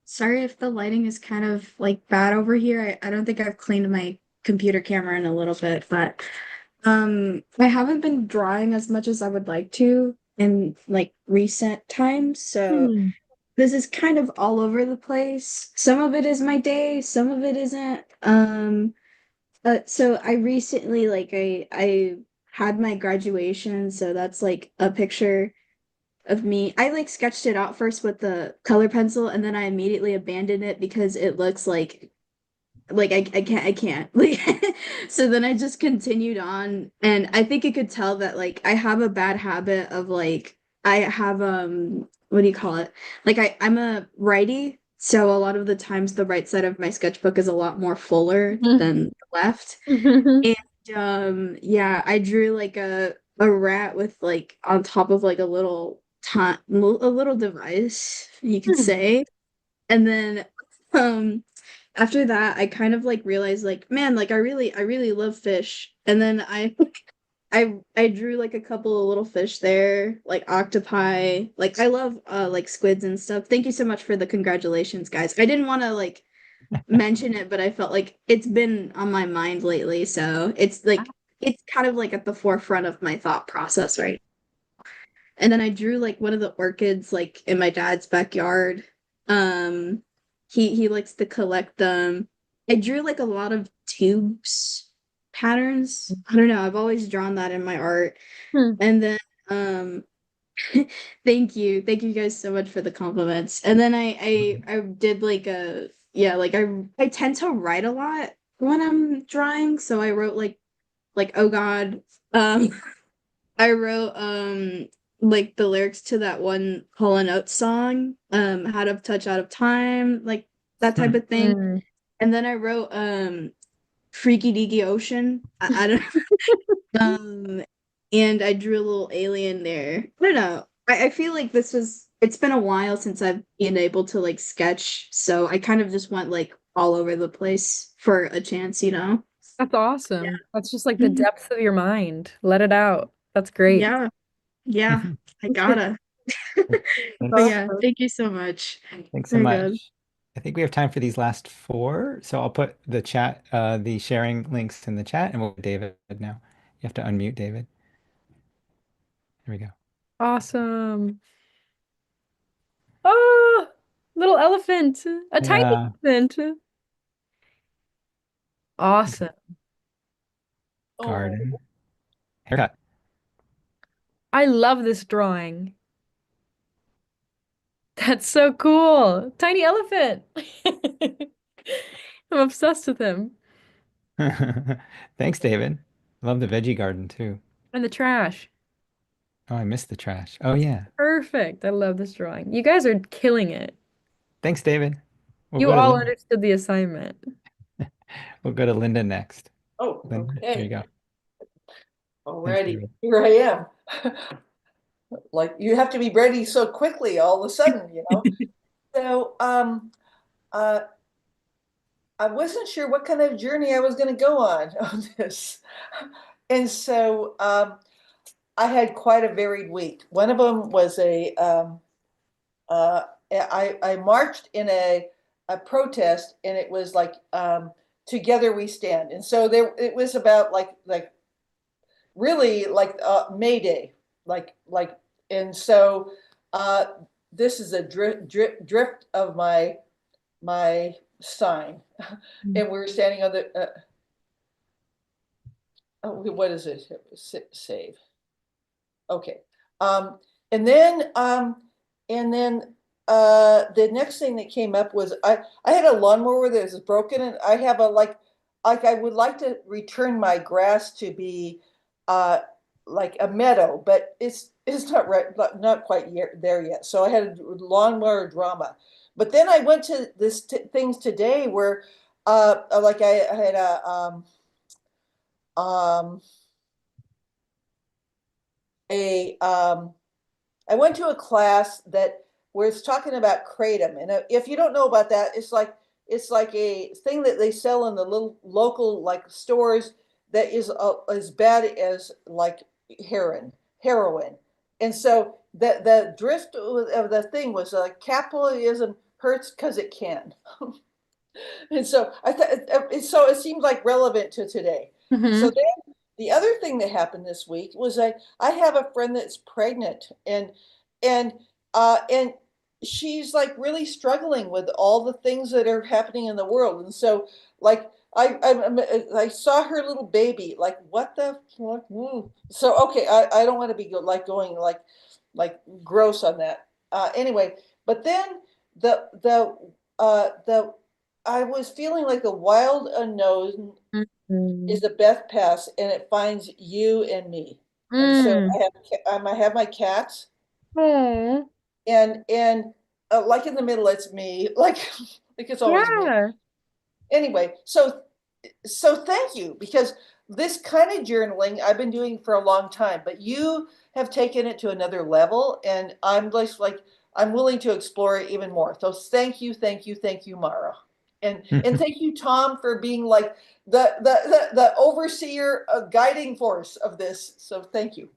Sorry if the lighting is kind of like bad over here. I don't think I've cleaned my computer camera in a little bit, but I haven't been drawing as much as I would like to in like recent times. So this is kind of all over the place. Some of it is my day, some of it isn't. So I recently I had my graduation, so that's like a picture of me. I like sketched it out first with the color pencil and then I immediately abandoned it because it looks like I can't like so then I just continued on and I think you could tell that like I have a bad habit of like I have what do you call it? Like I'm a righty, so a lot of the times the right side of my sketchbook is a lot more fuller than the left. And yeah, I drew like a rat with like on top of like a little device, you could say. And then after that I kind of like realized like, man, like I really love fish. And then I I drew like a couple of little fish there, like octopi. Like I love like squids and stuff. Thank you so much for the congratulations, guys. I didn't want to like mention it, but I felt like it's been on my mind lately, so it's like it's kind of like at the forefront of my thought process, right? And then I drew like one of the orchids like in my dad's backyard. Um he likes to collect them. I drew like a lot of tubes patterns. I don't know, I've always drawn that in my art. Hmm. And then um thank you. Thank you guys so much for the compliments. And then I did like a yeah, like I tend to write a lot when I'm drawing, so I wrote like oh God. Um I wrote like the lyrics to that one Hall and Oates song, Out of Touch, Out of Time, like that type of thing. Mm. And then I wrote Freaky Deaky Ocean. I don't and I drew a little alien there. I don't know. I feel like it's been a while since I've been able to like sketch, so I kind of just went like all over the place for a chance, you know? That's awesome. That's just like the Mhm. depths of your mind. Let it out. That's great. Yeah, yeah, I gotta. But Thanks. yeah, thank you so much. Thanks so Very good. much. I think we have time for these last four. So I'll put the chat, the sharing links in the chat, and we'll David now. You have to unmute David. There we go. Awesome. Oh, little elephant. A tiny Yeah. elephant. Awesome. Garden. Haircut. I love this drawing. That's so cool. Tiny elephant. I'm obsessed with him. Thanks, David. Love the veggie garden too. And the trash. Oh, I missed the trash. Oh yeah. Perfect. I love this drawing. You guys are killing it. Thanks, David. We'll You go to all Linda. understood the assignment. We'll go to Linda next. Oh, Linda, there you okay. go. Thanks, Alrighty, David. here I am. Like you have to be ready so quickly all of a sudden, you know. So uh I wasn't sure what kind of journey I was going to go on this. And so I had quite a varied week. One of them was I marched in a protest, and it was like Together We Stand. And so there it was about like really like May Day, like and so uh, this is a drift of my sign, and we were standing on the. Oh, what is it? Save. Okay. Um, and then the next thing that came up was I had a lawnmower that was broken, and I have a like I would like to return my grass to be uh like a meadow, but it's not right, not quite there yet. So I had a lawnmower drama. But then I went to this things today where like I had um a I went to a class that where it's talking about kratom, and if you don't know about that, it's like a thing that they sell in the little local like stores that is as bad as like heroin, and so the drift of the thing was like capitalism hurts because it can, and so I thought so it seemed like relevant to today. So Mhm. then the other thing that happened this week was I have a friend that's pregnant, and and she's like really struggling with all the things that are happening in the world. And so like I saw her little baby, like what the fuck? So okay, I don't want to be going like gross on that. Anyway, but then the I was feeling like the wild unknown is Mhm. the best pass, and it finds you and me. And so Mm. I have my cats, Aw. and like in the middle, it's me, like it's always me. Yeah. Anyway, so thank you, because this kind of journaling I've been doing for a long time, but you have taken it to another level, and I'm just like I'm willing to explore it even more. So thank you, Mara. And thank you, Tom, for being like the overseer, guiding force of this. So thank you.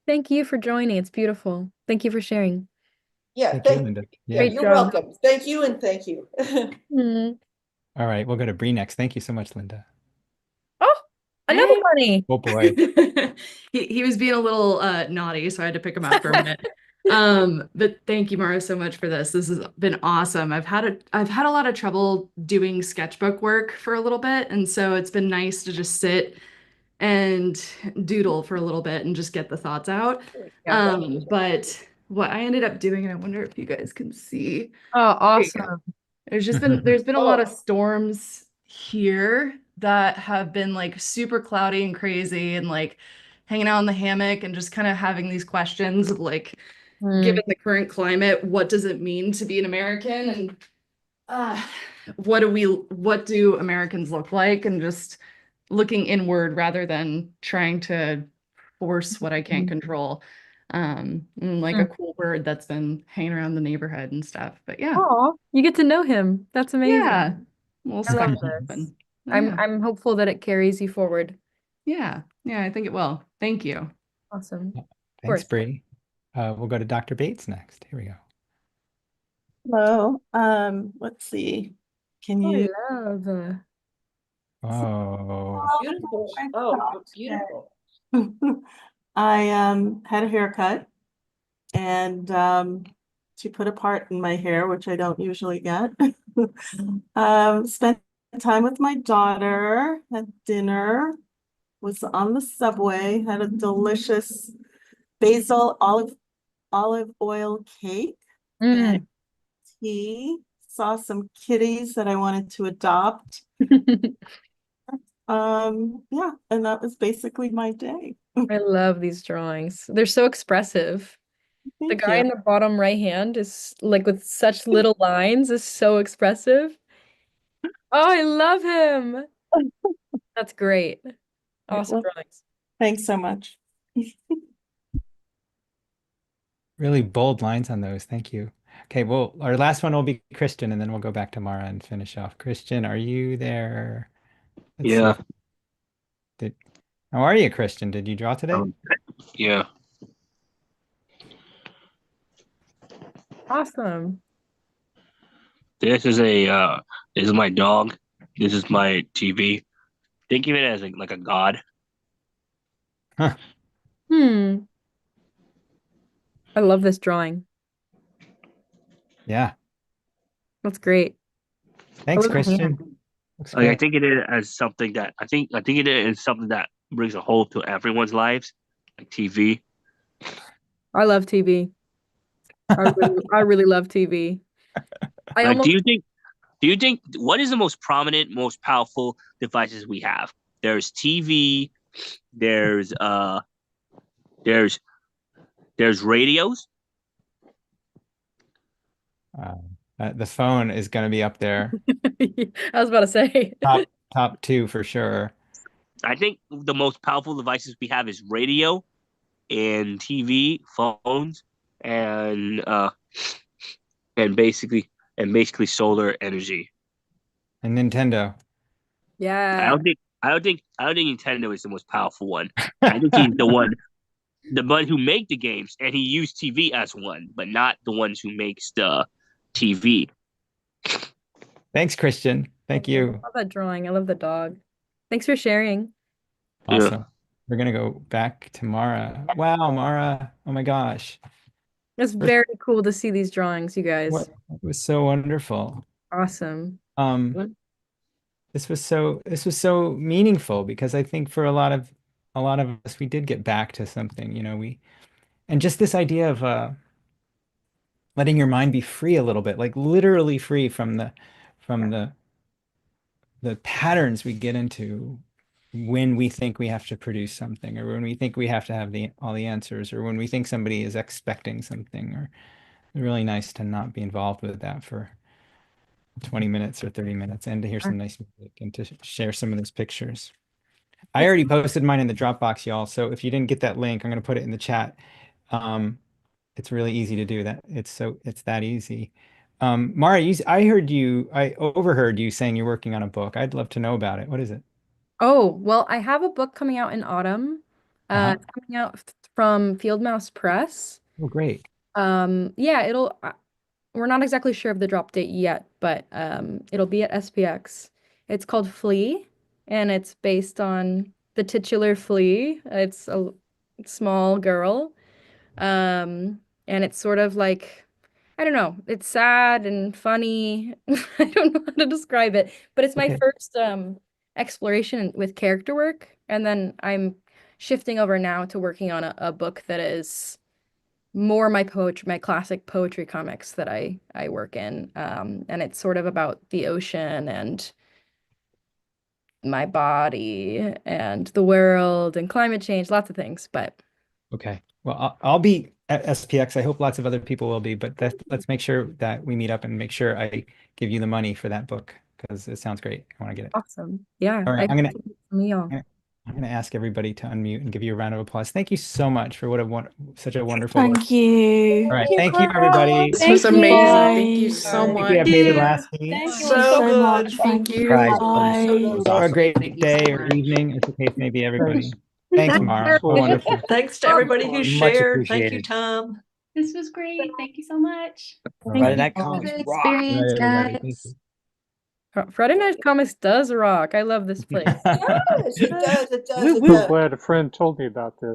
Thank you for joining. It's beautiful. Thank you for sharing. Yeah, Thank you, Linda. yeah, Great you're job. welcome. Thank you and thank you. Mm. All right, we'll go to Bree next. Thank you so much, Linda. Oh, another Hey. bunny. Oh boy. He was being a little naughty, so I had to pick him out for a minute. But thank you, Mara, so much for this. This has been awesome. I've had a lot of trouble doing sketchbook work for a little bit, and so it's been nice to just sit and doodle for a little bit and just get the thoughts out. Yeah. But what I ended up doing, and I wonder if you guys can see. Oh, There you go. awesome. There's been a lot of storms here that have been like super cloudy and crazy and like hanging out in the hammock and just kind of having these questions of like, Mm. given the current climate, what does it mean to be an American? And uh, what do Americans look like? And just looking inward rather than trying to force what I can't control. And like a cool bird that's been hanging around the neighborhood and stuff. But yeah. Oh, you get to know him. That's amazing. Yeah. We'll I love start this. open. I'm hopeful that it carries you forward. Yeah. Yeah, I think it will. Thank you. Awesome. Of Thanks, course. Bree. We'll go to Dr. Bates next. Here we go. Hello. Let's see. Can you? I love. Oh, Beautiful. Oh, beautiful. I had a haircut and she put a part in my hair, which I don't usually get. Spent time with my daughter, had dinner, was on the subway, had a delicious basil olive oil cake Mm. and tea. Saw some kitties that I wanted to adopt. Yeah, and that was basically my day. I love these drawings. They're so expressive. The Thank guy you. in the bottom right hand is like with such little lines is so expressive. Oh, I love him. That's great. Awesome Well, drawings. thanks so much. really bold lines on those. Thank you. Okay, well, our last one will be Christian, and then we'll go back to Mara and finish off. Christian, are you there? Let's see Yeah. if- How are you, Christian? Did you draw today? Yeah. Awesome. This is my dog. This is my TV. Think of it as like a god. Hmm. I love this drawing. Yeah. That's great. Thanks, love the hand. Christian. Looks Like I great. think it is as something that I think it is something that brings a whole to everyone's lives, like TV. I love TV. I really love TV. I Like, almost do you think what is the most prominent, most powerful devices we have? There's TV, there's there's radios. The phone is going to be up there. I was about to say. Top two for sure. I think the most powerful devices we have is radio and TV, phones, and basically solar energy. And Nintendo. Yeah. I don't think Nintendo is the most powerful one. I think he's the one who make the games, and he used TV as one, but not the ones who makes the TV. Thanks, Christian. Thank I you. love that drawing. I love the dog. Thanks for sharing. Awesome. Yeah. We're gonna go back to Mara. Wow, Mara. Oh my gosh. It's very cool to see these drawings, you guys. What it was so wonderful. Awesome. This was so meaningful because I think for a lot of us we did get back to something, and just this idea of letting your mind be free a little bit, like literally free from the patterns we get into when we think we have to produce something, or when we think we have to have all the answers, or when we think somebody is expecting something, or it's really nice to not be involved with that for 20 minutes or 30 minutes and to hear some nice music and to share some of those pictures. I already posted mine in the Dropbox, y'all. So if you didn't get that link, I'm going to put it in the chat. It's really easy to do that. It's that easy. Mara, I overheard you saying you're working on a book. I'd love to know about it. What is it? Oh, well, I have a book coming out in autumn. Uh-huh. It's coming out from Field Mouse Press. Oh, great. Yeah, we're not exactly sure of the drop date yet, but it'll be at SPX. It's called Flea, and it's based on the titular Flea. It's a small girl. And it's sort of like, I don't know, it's sad and funny. I don't know how to describe it, but it's my Okay. first exploration with character work. And then I'm shifting over now to working on a book that is more my classic poetry comics that I work in. And it's sort of about the ocean and my body and the world and climate change, lots of things. But Okay. Well, I'll be at SPX. I hope lots of other people will be, but let's make sure that we meet up and make sure I give you the money for that book because it sounds great. I want to get it. awesome. Yeah, All right. from y'all. I'm gonna ask everybody to unmute and give you a round of applause. Thank you so much for such a wonderful work. Thank you. All right. Thank you, everybody. This was Thank you. amazing. Thank you Bye. so I think much. we have made it last meeting. Thank you So so good. much. Thank Thank you. you. So Bye. Have a great Thank you so day or much. evening, as the case may be, everybody. Thank you, Thanks, Mara. So Eric. wonderful. Thanks to everybody who Much shared. Thank you, appreciated. Tom. This was great. Thank you so much. All Thank right. you. Friday Night Comics Good rock. All experience, right, everybody. Thank guys. Friday Night Comics does rock. I love this place. Yes, it does. It does. I'm It so does. glad a friend told me about this.